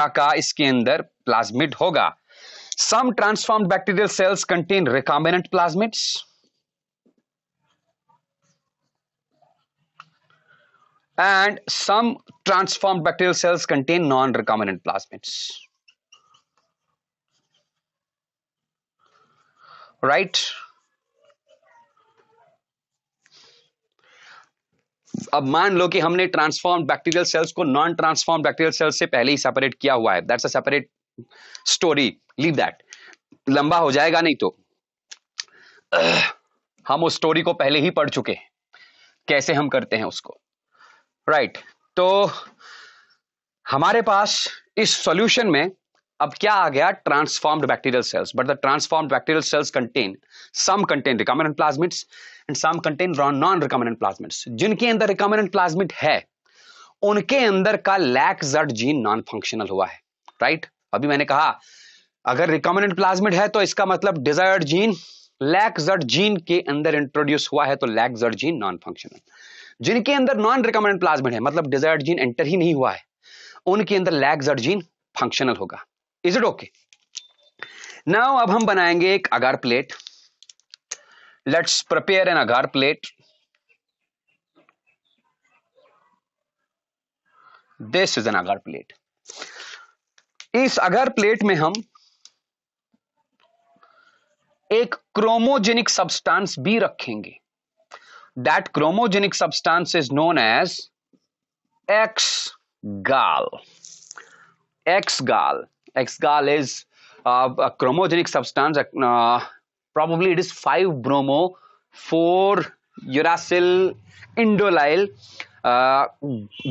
A: का इसके अंदर प्लाज्मिड होगा। Some transformed bacterial cells contain recombinant plasmids, and some transformed bacterial cells contain non-recombinant plasmids. Right? अब मान लो कि हमने ट्रांसफॉर्म्ड बैक्टीरियल सेल्स को नॉन ट्रांसफॉर्म्ड बैक्टीरियल सेल्स से पहले ही सेपरेट किया हुआ है। That's a separate story, leave that, लंबा हो जाएगा नहीं तो। हम उस स्टोरी को पहले ही पढ़ चुके हैं, कैसे हम करते हैं उसको, राइट? तो हमारे पास इस सॉल्यूशन में अब क्या आ गया? Transformed bacterial cells, but the transformed bacterial cells some contain recombinant plasmids and some contain non-recombinant plasmids. जिनके अंदर recombinant plasmid है उनके अंदर का लैक-ज़ड जीन नॉन फंक्शनल हुआ है, राइट? अभी मैंने कहा अगर रिकॉम्बिनेंट प्लाज्मिड है तो इसका मतलब डिजायर्ड जीन लैक-ज़ड जीन के अंदर इंट्रोड्यूस हुआ है, तो लैक-ज़ड जीन नॉन फंक्शनल। जिनके अंदर नॉन रिकॉम्बिनेंट प्लाज्मिड है, मतलब डिजायर्ड जीन एंटर ही नहीं हुआ है, उनके अंदर लैक-ज़ड जीन फंक्शनल होगा। Is it okay? नाउ अब हम बनाएंगे एक agar plate. Let's prepare an agar plate. This is an agar plate. इस अगार प्लेट में हम एक क्रोमोजेनिक सब्सटेंस भी रखेंगे। That chromogenic substance is known as X gal. X-gal. X-gal is a chromogenic substance. Probably it is 5-bromo 4-uracil indolyl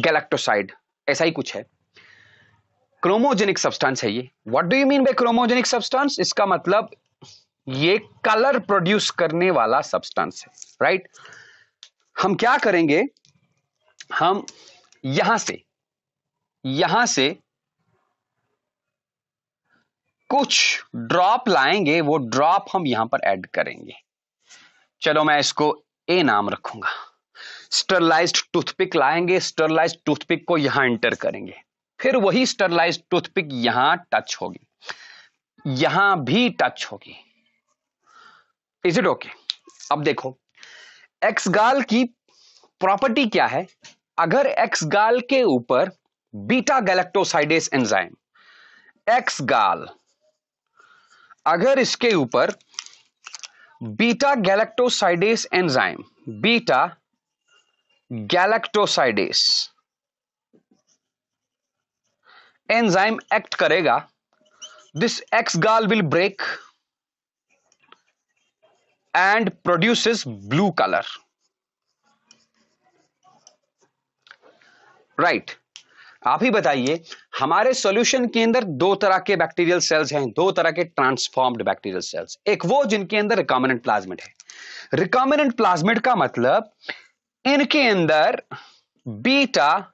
A: galactoside. ऐसा ही कुछ है। Chromogenic substance है ये। What do you mean by chromogenic substance? इसका मतलब ये कलर प्रोड्यूस करने वाला सब्सटेंस है, राइट? हम क्या करेंगे, हम यहां से कुछ ड्रॉप लाएंगे, वो ड्रॉप हम यहां पर ऐड करेंगे। चलो मैं इसको ए नाम रखूंगा। स्टरलाइज्ड टूथपिक लाएंगे, स्टरलाइज्ड टूथपिक को यहां एंटर करेंगे, फिर वही स्टरलाइज्ड टूथपिक यहां टच होगी, यहां भी टच होगी। Is it okay? अब देखो एक्स-गाल की प्रॉपर्टी क्या है। अगर एक्स-गाल के ऊपर बीटा गैलेक्टोसाइडेस एंजाइम, एक्स-गाल अगर इसके ऊपर beta galactosidase enzyme, beta galactosidase enzyme act करेगा, this X gal will break and produces blue colour, right? आप ही बताइए, हमारे सॉल्यूशन के अंदर दो तरह के बैक्टीरियल सेल्स हैं, दो तरह के ट्रांसफॉर्म्ड बैक्टीरियल सेल्स। एक वो जिनके अंदर रिकॉम्बिनेंट प्लाज्मिड है। रिकॉम्बिनेंट प्लाज्मिड का मतलब इनके अंदर बीटा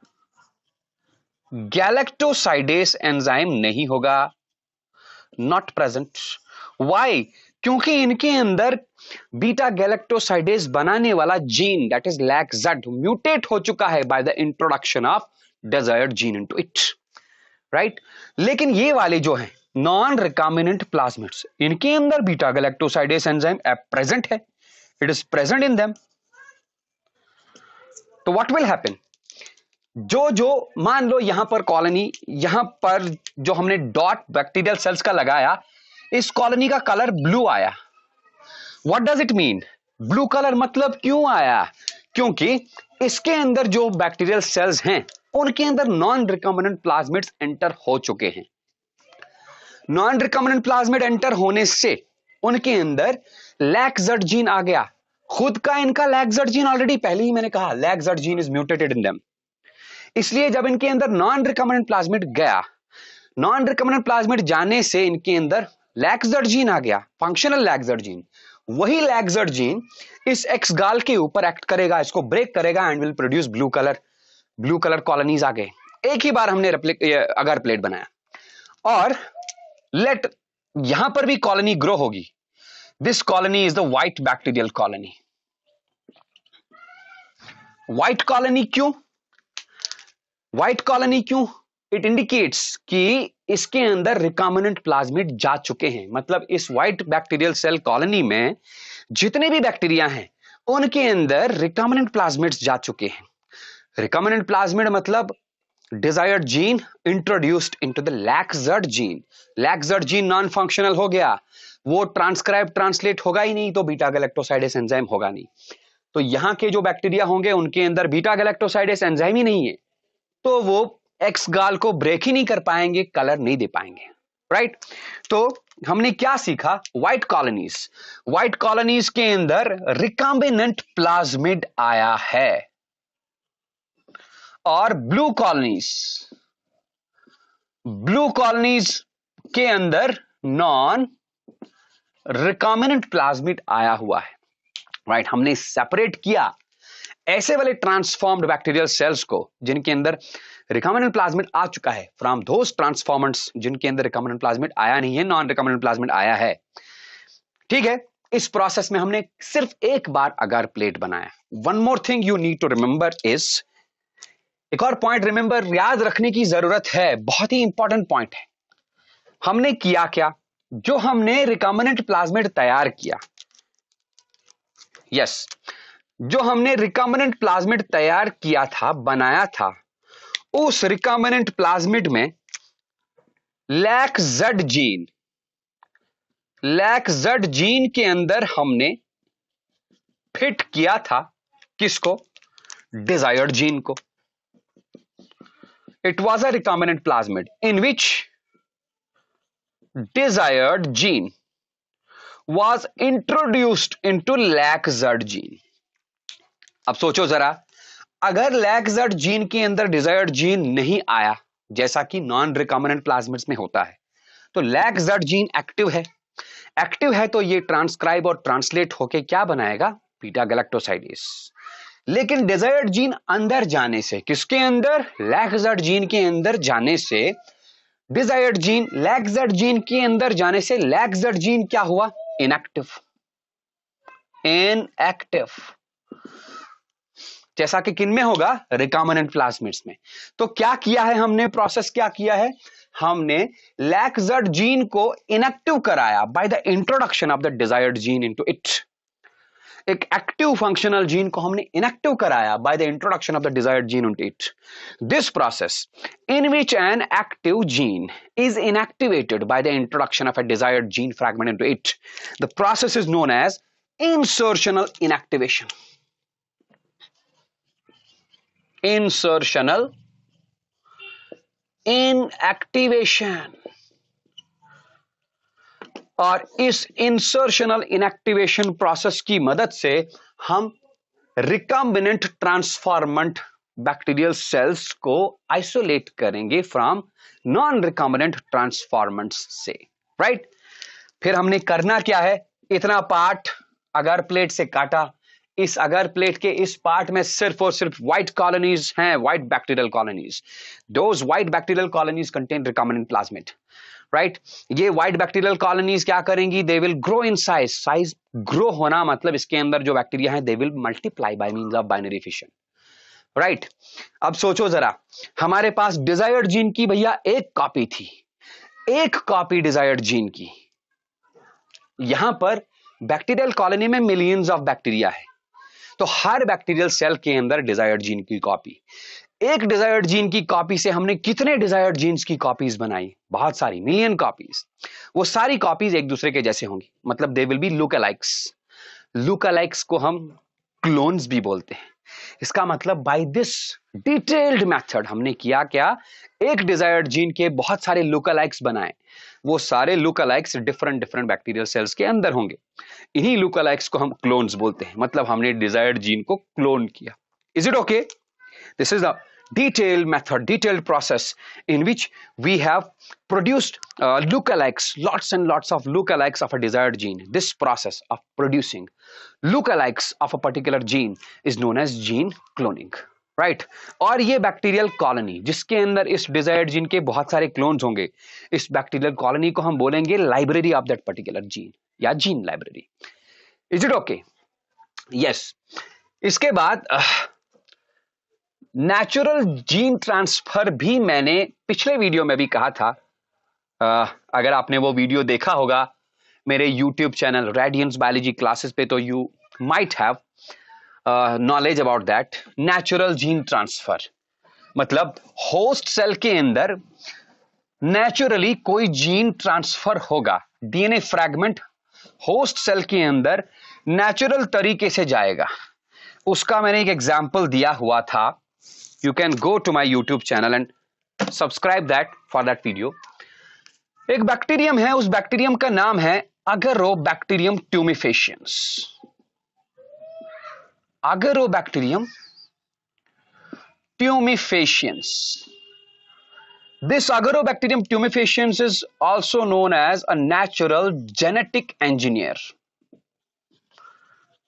A: गैलेक्टोसाइडेस एंजाइम नहीं होगा, नॉट प्रेजेंट। व्हाई? क्योंकि इनके अंदर बीटा गैलेक्टोसाइडेस बनाने वाला जीन, दैट इज लैक-ज़ड, म्यूटेट हो चुका है by the introduction of desired gene into it, right? लेकिन ये वाले जो हैं नॉन रिकॉम्बिनेंट प्लाज्मिड्स, इनके अंदर बीटा गैलेक्टोसाइडेस एंजाइम प्रेजेंट है, it is present in them. तो व्हाट विल हैपन, जो मान लो यहां पर कॉलोनी, यहां पर जो हमने डॉट बैक्टीरियल सेल्स का लगाया, इस कॉलोनी का कलर ब्लू आया। What does it mean? Blue colour मतलब क्यों आया? क्योंकि इसके अंदर जो बैक्टीरियल सेल्स हैं उनके अंदर नॉन रिकॉम्बिनेंट प्लाज्मिड्स एंटर हो चुके हैं। नॉन रिकॉम्बिनेंट प्लाज्मिड एंटर होने से उनके अंदर लैक-ज़ड जीन आ गया। खुद का इनका लैक-ज़ड जीन ऑलरेडी, पहले ही मैंने कहा lacZ gene is mutated in them, इसलिए जब इनके अंदर नॉन रिकॉम्बिनेंट प्लाज्मिड गया, नॉन रिकॉम्बिनेंट प्लाज्मिड जाने से इनके अंदर लैक-ज़ड जीन आ गया, फंक्शनल लैक-ज़ड जीन। वही लैक-ज़ड जीन इस एक्स-गाल के ऊपर एक्ट करेगा, इसको ब्रेक करेगा and will produce blue colour. Blue colour colonies आ गए। एक ही बार हमने अगार प्लेट बनाया और लेट यहां पर भी कॉलोनी ग्रो होगी। This colony is the white bacterial colony. White colony क्यों? व्हाइट कॉलोनी क्यों? इट इंडिकेट्स कि इसके अंदर रिकॉम्बिनेंट प्लाज्मिड जा चुके हैं। मतलब इस व्हाइट बैक्टीरियल सेल कॉलोनी में जितने भी बैक्टीरिया हैं उनके अंदर रिकॉम्बिनेंट प्लाज्मिड्स जा चुके हैं। रिकॉम्बिनेंट प्लाज्मिड मतलब desired gene introduced into the lacZ gene. LacZ gene non functional हो गया, वो ट्रांसक्राइब ट्रांसलेट होगा ही नहीं, तो बीटा गैलेक्टोसाइडेस एंजाइम होगा नहीं। तो यहां के जो बैक्टीरिया होंगे उनके अंदर बीटा गैलेक्टोसाइडेस एंजाइम ही नहीं है, तो वो एक्स-गाल को ब्रेक ही नहीं कर पाएंगे, कलर नहीं दे पाएंगे, राइट? तो हमने क्या सीखा? व्हाइट कॉलोनीज, व्हाइट कॉलोनीज के अंदर रिकॉम्बिनेंट प्लाज्मिड आया है और ब्लू कॉलोनीज के अंदर नॉन रिकॉम्बिनेंट प्लाज्मिड आया हुआ है, राइट? हमने सेपरेट किया ऐसे वाले ट्रांसफॉर्म्ड बैक्टीरियल सेल्स को जिनके अंदर रिकॉम्बिनेंट प्लाज्मिड आ चुका है, फ्रॉम दोस ट्रांसफॉर्मेंट्स जिनके अंदर रिकॉम्बिनेंट प्लाज्मिड आया नहीं है, नॉन रिकॉम्बिनेंट प्लाज्मिड आया है, ठीक है। इस प्रोसेस में हमने सिर्फ एक बार अगार प्लेट बनाया। One more thing you need to remember is, एक और पॉइंट रिमेंबर याद रखने की जरूरत है, बहुत ही इंपॉर्टेंट पॉइंट है। हमने किया क्या, जो हमने रिकॉम्बिनेंट प्लाज्मिड तैयार किया, यस, जो हमने रिकॉम्बिनेंट प्लाज्मिड तैयार किया था, बनाया था, उस रिकॉम्बिनेंट प्लाज्मिड में लैक-जेड जीन के अंदर हमने फिट किया था किसको, डिजायर्ड जीन को। It was a recombinant plasmid in which desired gene was introduced into lac-Z gene। अब सोचो जरा, अगर lac-Z जीन के अंदर desired जीन नहीं आया, जैसा कि नॉन रिकॉम्बिनेंट प्लाज्मिड्स में होता है, तो lac-Z जीन एक्टिव है तो ये ट्रांसक्राइब और ट्रांसलेट होके क्या बनाएगा, बीटा गैलेक्टोसाइडेज। लेकिन डिजायर्ड जीन अंदर जाने से, किसके अंदर, lac-Z जीन के अंदर जाने से, डिजायर्ड जीन lac-Z जीन के अंदर जाने से lac-Z जीन क्या हुआ, इनएक्टिव। जैसा कि किन में होगा, रिकॉम्बिनेंट प्लाज्मिड्स में। तो क्या किया है हमने, प्रोसेस क्या किया है, हमने lac-Z जीन को इनएक्टिव कराया by the introduction of the desired gene into it. एक एक्टिव फंक्शनल जीन को हमने इनएक्टिव कराया by the introduction of the desired gene into it. This process in which an active gene is inactivated by the introduction of a desired gene fragment into it, the process is known as insertional inactivation। Insertional inactivation। और इस insertional inactivation process की मदद से हम recombinant transformant bacterial cells को isolate करेंगे from non recombinant transformants से, right. फिर हमने करना क्या है, इतना पार्ट अगर प्लेट से काटा, इस अगर प्लेट के इस पार्ट में सिर्फ और सिर्फ व्हाइट कॉलोनीज हैं, white bacterial colonies. Those white bacterial colonies contain recombinant plasmid, right. ये व्हाइट बैक्टीरियल कॉलोनीज क्या करेंगी, they will grow in size grow होना मतलब इसके अंदर जो बैक्टीरिया है they will multiply by means of binary fission, right. अब सोचो जरा, हमारे पास डिजायर्ड जीन की भैया एक कॉपी थी, एक कॉपी डिजायर्ड जीन की। यहां पर बैक्टीरियल कॉलोनी में मिलियंस ऑफ बैक्टीरिया है, तो हर बैक्टीरियल सेल के अंदर डिजायर्ड जीन की कॉपी। एक डिजायर्ड जीन की कॉपी से हमने कितने डिजायर्ड जीन्स की कॉपीज बनाई, बहुत सारी, मिलियन कॉपीज। वो सारी कॉपीज एक दूसरे के जैसे होंगी, मतलब दे विल बी लुकअलाइक्स। लुकअलाइक्स को हम क्लोन्स भी बोलते हैं। इसका मतलब बाय दिस डिटेल्ड मेथड हमने किया क्या, एक डिजायर्ड जीन के बहुत सारे लुकअलाइक्स बनाए। वो सारे लुकअलाइक्स डिफरेंट बैक्टीरियल सेल्स के अंदर होंगे। इन्हीं लुकअलाइक्स को हम क्लोन्स बोलते हैं, मतलब हमने डिजायर्ड जीन को क्लोन किया। Is it okay? This is the detailed method, detailed process in which we have produced lookalikes, lots and lots of lookalikes of a desired gene. This process of producing lookalikes of a particular gene is known as gene cloning, right? और ये bacterial colony जिसके अंदर इस desired gene के बहुत सारे clones होंगे, इस बैक्टीरियल कॉलोनी को हम बोलेंगे library of that particular gene या gene library. Is it okay? Yes. इसके बाद नेचुरल जीन ट्रांसफर भी मैंने पिछले वीडियो में भी कहा था। अगर आपने वो वीडियो देखा होगा मेरे YouTube channel radiance biology classes पे, तो you might have knowledge about that. Natural gene transfer मतलब होस्ट सेल के अंदर नेचुरली कोई जीन ट्रांसफर होगा, डीएनए फ्रैगमेंट होस्ट सेल के अंदर नेचुरल तरीके से जाएगा। उसका मैंने एक एग्जाम्पल दिया हुआ था। You can go to my YouTube channel and subscribe that for that video। एक बैक्टीरियम है, उस बैक्टीरियम का नाम है agrobacterium tumefaciens. Agrobacterium tumefaciens. This Agarobacterium tumefaciens is also known as a natural genetic engineer।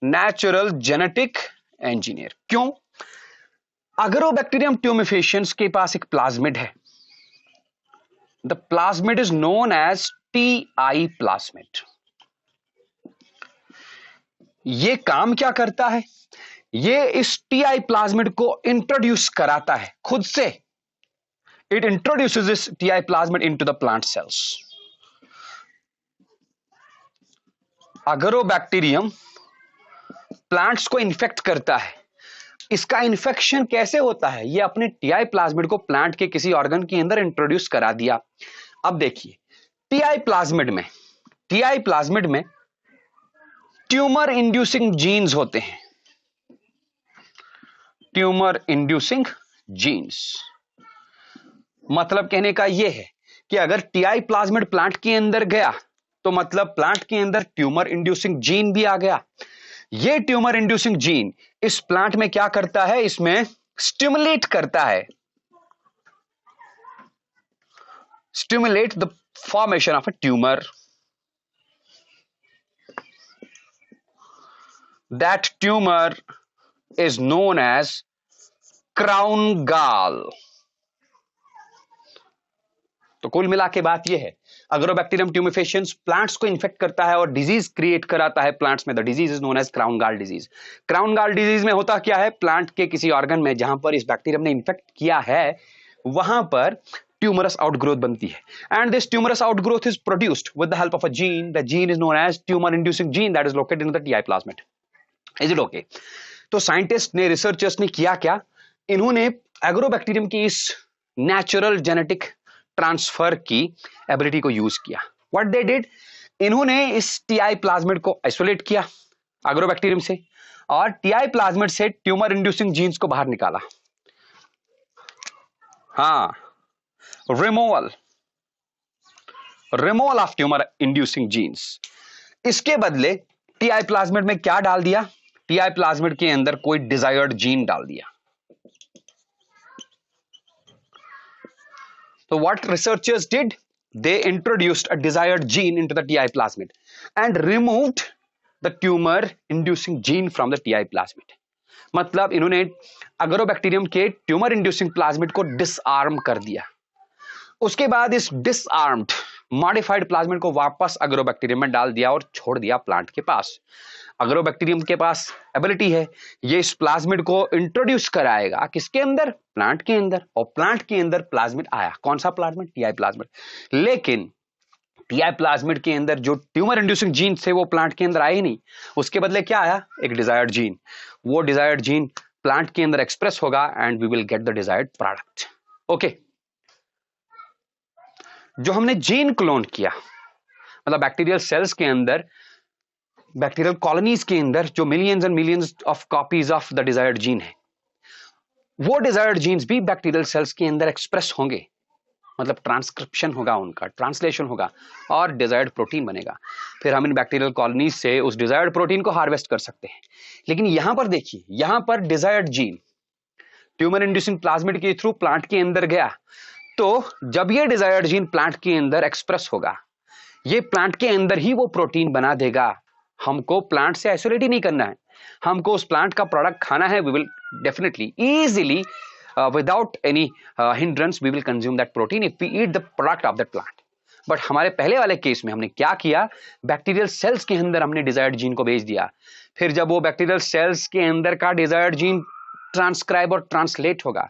A: Natural genetic engineer. क्यों? अगरोबैक्टीरियम ट्यूमेफेशियंस के पास एक plasmid है. The plasmid is known as TI plasmid. ये काम क्या करता है? ये इस TI प्लाज्मिड को इंट्रोड्यूस कराता है खुद से. It introduces this TI plasmid into the plant cells. Agrobacterium plants को इन्फेक्ट करता है. इसका इन्फेक्शन कैसे होता है? ये अपने टीआई प्लाज्मिड को प्लांट के किसी ऑर्गन के अंदर इंट्रोड्यूस करा दिया. अब देखिए, टीआई प्लाज्मिड में ट्यूमर इंड्यूसिंग जीन्स होते हैं. ट्यूमर इंड्यूसिंग जीन्स मतलब कहने का यह है कि अगर टीआई प्लाज्मिड प्लांट के अंदर गया तो मतलब प्लांट के अंदर ट्यूमर इंड्यूसिंग जीन भी आ गया. ये ट्यूमर इंड्यूसिंग जीन इस प्लांट में क्या करता है? इसमें स्टिमुलेट करता है, stimulate the formation of a tumour. That tumour is known as crown gall. तो कुल मिला के बात यह है, अगरोबैक्टीरियम ट्यूमेफेशियंस प्लांट्स को इन्फेक्ट करता है और डिजीज क्रिएट कराता है प्लांट्स में. The disease is known as crown gall disease. Crown gall disease में होता क्या है? प्लांट के किसी ऑर्गन में जहां पर इस बैक्टीरियम ने इन्फेक्ट किया है वहां पर ट्यूमरस आउटग्रोथ बनती है. And this tumorous outgrowth is produced with the help of a gene. The gene is known as tumour inducing gene that is located in the TI plasmid. Is it okay? तो scientist ने, researchers ने किया क्या? इन्होंने agrobacterium की इस natural genetic transfer की ability को यूज किया. व्हाट दे डिड, इन्होंने इस टीआई प्लाज्मिड को आइसोलेट किया एग्रोबैक्टीरियम से और टीआई प्लाज्मिड से ट्यूमर इंड्यूसिंग जीन्स को बाहर निकाला. हाँ, removal of tumour inducing jeans. इसके बदले टीआई प्लाज्मिड में क्या डाल दिया? टीआई प्लाज्मिड के अंदर कोई डिजायर्ड जीन डाल दिया. So what researchers did? They introduced a desired gene into the TI plasmid and removed the tumor-inducing gene from the TI plasmid. मतलब इन्होंने अगरोबैक्टीरियम के ट्यूमर इंड्यूसिंग प्लाज्मिड को डिसआर्म कर दिया. उसके बाद इस डिसआर्म्ड मॉडिफाइड प्लाज्मिड को वापस अगरोबैक्टीरियम में डाल दिया और छोड़ दिया प्लांट के पास. अगरोबैक्टीरियम के पास एबिलिटी है, ये इस प्लाज्मिड को इंट्रोड्यूस कराएगा किसके अंदर? प्लांट के अंदर. और प्लांट के अंदर प्लाज्मिड आया. कौन सा प्लाज्मिड? TI plasmid. लेकिन टीआई प्लाज्मिड के अंदर जो ट्यूमर इंड्यूसिंग जीन थे वो प्लांट के अंदर आए ही नहीं. उसके बदले क्या आया? एक डिजायर्ड जीन. वो डिजायर्ड जीन प्लांट के अंदर एक्सप्रेस होगा and we will get the desired product. Okay, जो हमने जीन क्लोन किया, मतलब बैक्टीरियल सेल्स के अंदर, बैक्टीरियल कॉलोनीज के अंदर जो millions and millions of copies of the desired gene है, वो डिजायर्ड जीन्स भी बैक्टीरियल सेल्स के अंदर एक्सप्रेस होंगे. मतलब ट्रांसक्रिप्शन होगा, उनका ट्रांसलेशन होगा और डिजायर्ड प्रोटीन बनेगा. फिर हम इन बैक्टीरियल कॉलोनीज से उस डिजायर्ड प्रोटीन को हार्वेस्ट कर सकते हैं. लेकिन यहां पर देखिए, यहां पर desired gene tumour inducing plasmid के थ्रू प्लांट के अंदर गया, तो जब ये डिजायर्ड जीन प्लांट के अंदर एक्सप्रेस होगा, ये प्लांट के अंदर ही वो प्रोटीन बना देगा. हमको प्लांट से आइसोलेट ही नहीं करना है, हमको उस प्लांट का प्रोडक्ट खाना है. We will definitely easily without any hindrance we will consume that protein if we eat the product of that plant. But हमारे पहले वाले केस में हमने क्या किया? बैक्टीरियल सेल्स के अंदर हमने डिजायर्ड जीन को भेज दिया. फिर जब वो बैक्टीरियल सेल्स के अंदर का डिजायर्ड जीन ट्रांसक्राइब और ट्रांसलेट होगा,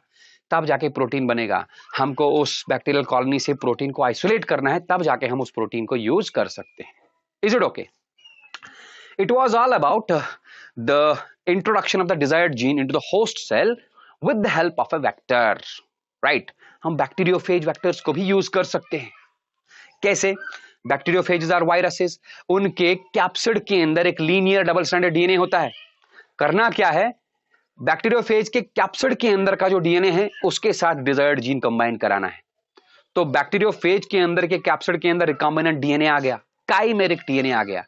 A: तब जाके प्रोटीन बनेगा. हमको उस बैक्टीरियल कॉलोनी से प्रोटीन को आइसोलेट करना है, तब जाके हम उस प्रोटीन को यूज कर सकते हैं. Is it okay? It was all about the introduction of the desired gene into the host cell with the help of a vector, right? हम बैक्टीरियोफेज वेक्टर्स को भी यूज कर सकते हैं. कैसे? Bacteriophages are viruses. उनके कैप्सिड के अंदर एक लीनियर डबल स्ट्रैंडेड डीएनए होता है. करना क्या है? बैक्टीरियोफेज के कैप्सिड के अंदर का जो डीएनए है उसके साथ डिजायर्ड जीन कंबाइन कराना है. तो बैक्टीरियोफेज के अंदर के कैप्सिड के अंदर रिकॉम्बिनेंट डीएनए आ गया, काइमेरिक डीएनए आ गया.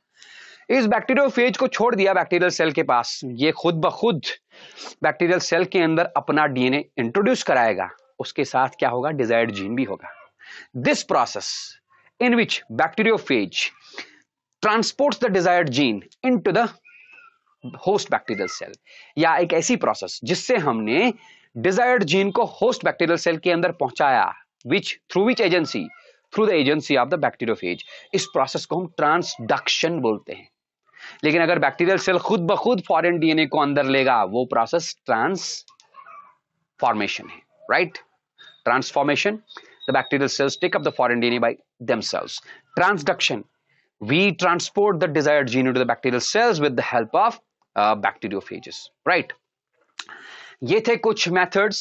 A: इस बैक्टीरियोफेज को छोड़ दिया बैक्टीरियल सेल के पास, ये खुद ब खुद बैक्टीरियल सेल के अंदर अपना डीएनए इंट्रोड्यूस कराएगा. उसके साथ क्या होगा? डिजायर्ड जीन भी होगा. This process in which bacteriophage transports the desired gene into the host bacterial cell, या एक ऐसी प्रोसेस जिससे हमने डिजायर्ड जीन को होस्ट बैक्टीरियल सेल के अंदर पहुंचाया, through which agency, through the agency of the bacteriophage. इस प्रोसेस को हम ट्रांसडक्शन बोलते हैं। लेकिन अगर बैक्टीरियल सेल खुद ब खुद फॉरेन डीएनए को अंदर लेगा, वो प्रोसेस ट्रांसफॉर्मेशन है, right? Transformation, the bacterial cells take up the foreign DNA by themselves. Transduction, we transport the desired gene into the bacterial cells with the help of bacteriophages, right? ये थे कुछ methods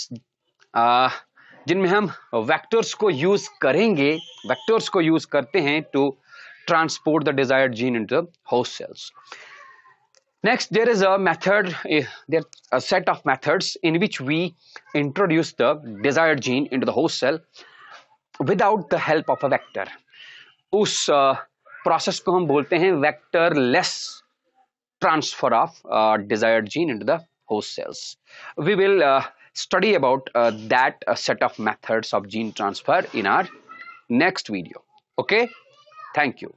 A: जिनमें हम vectors को use करेंगे, vectors को use करते हैं to transport the desired gene into the host cells. Next, there is a method, there a set of methods in which we introduce the desired gene into the host cell without the help of a vector. उस process को हम बोलते हैं vectorless transfer of desired gene into the host cells. We will study about that set of methods of gene transfer in our next video. Okay? Thank you.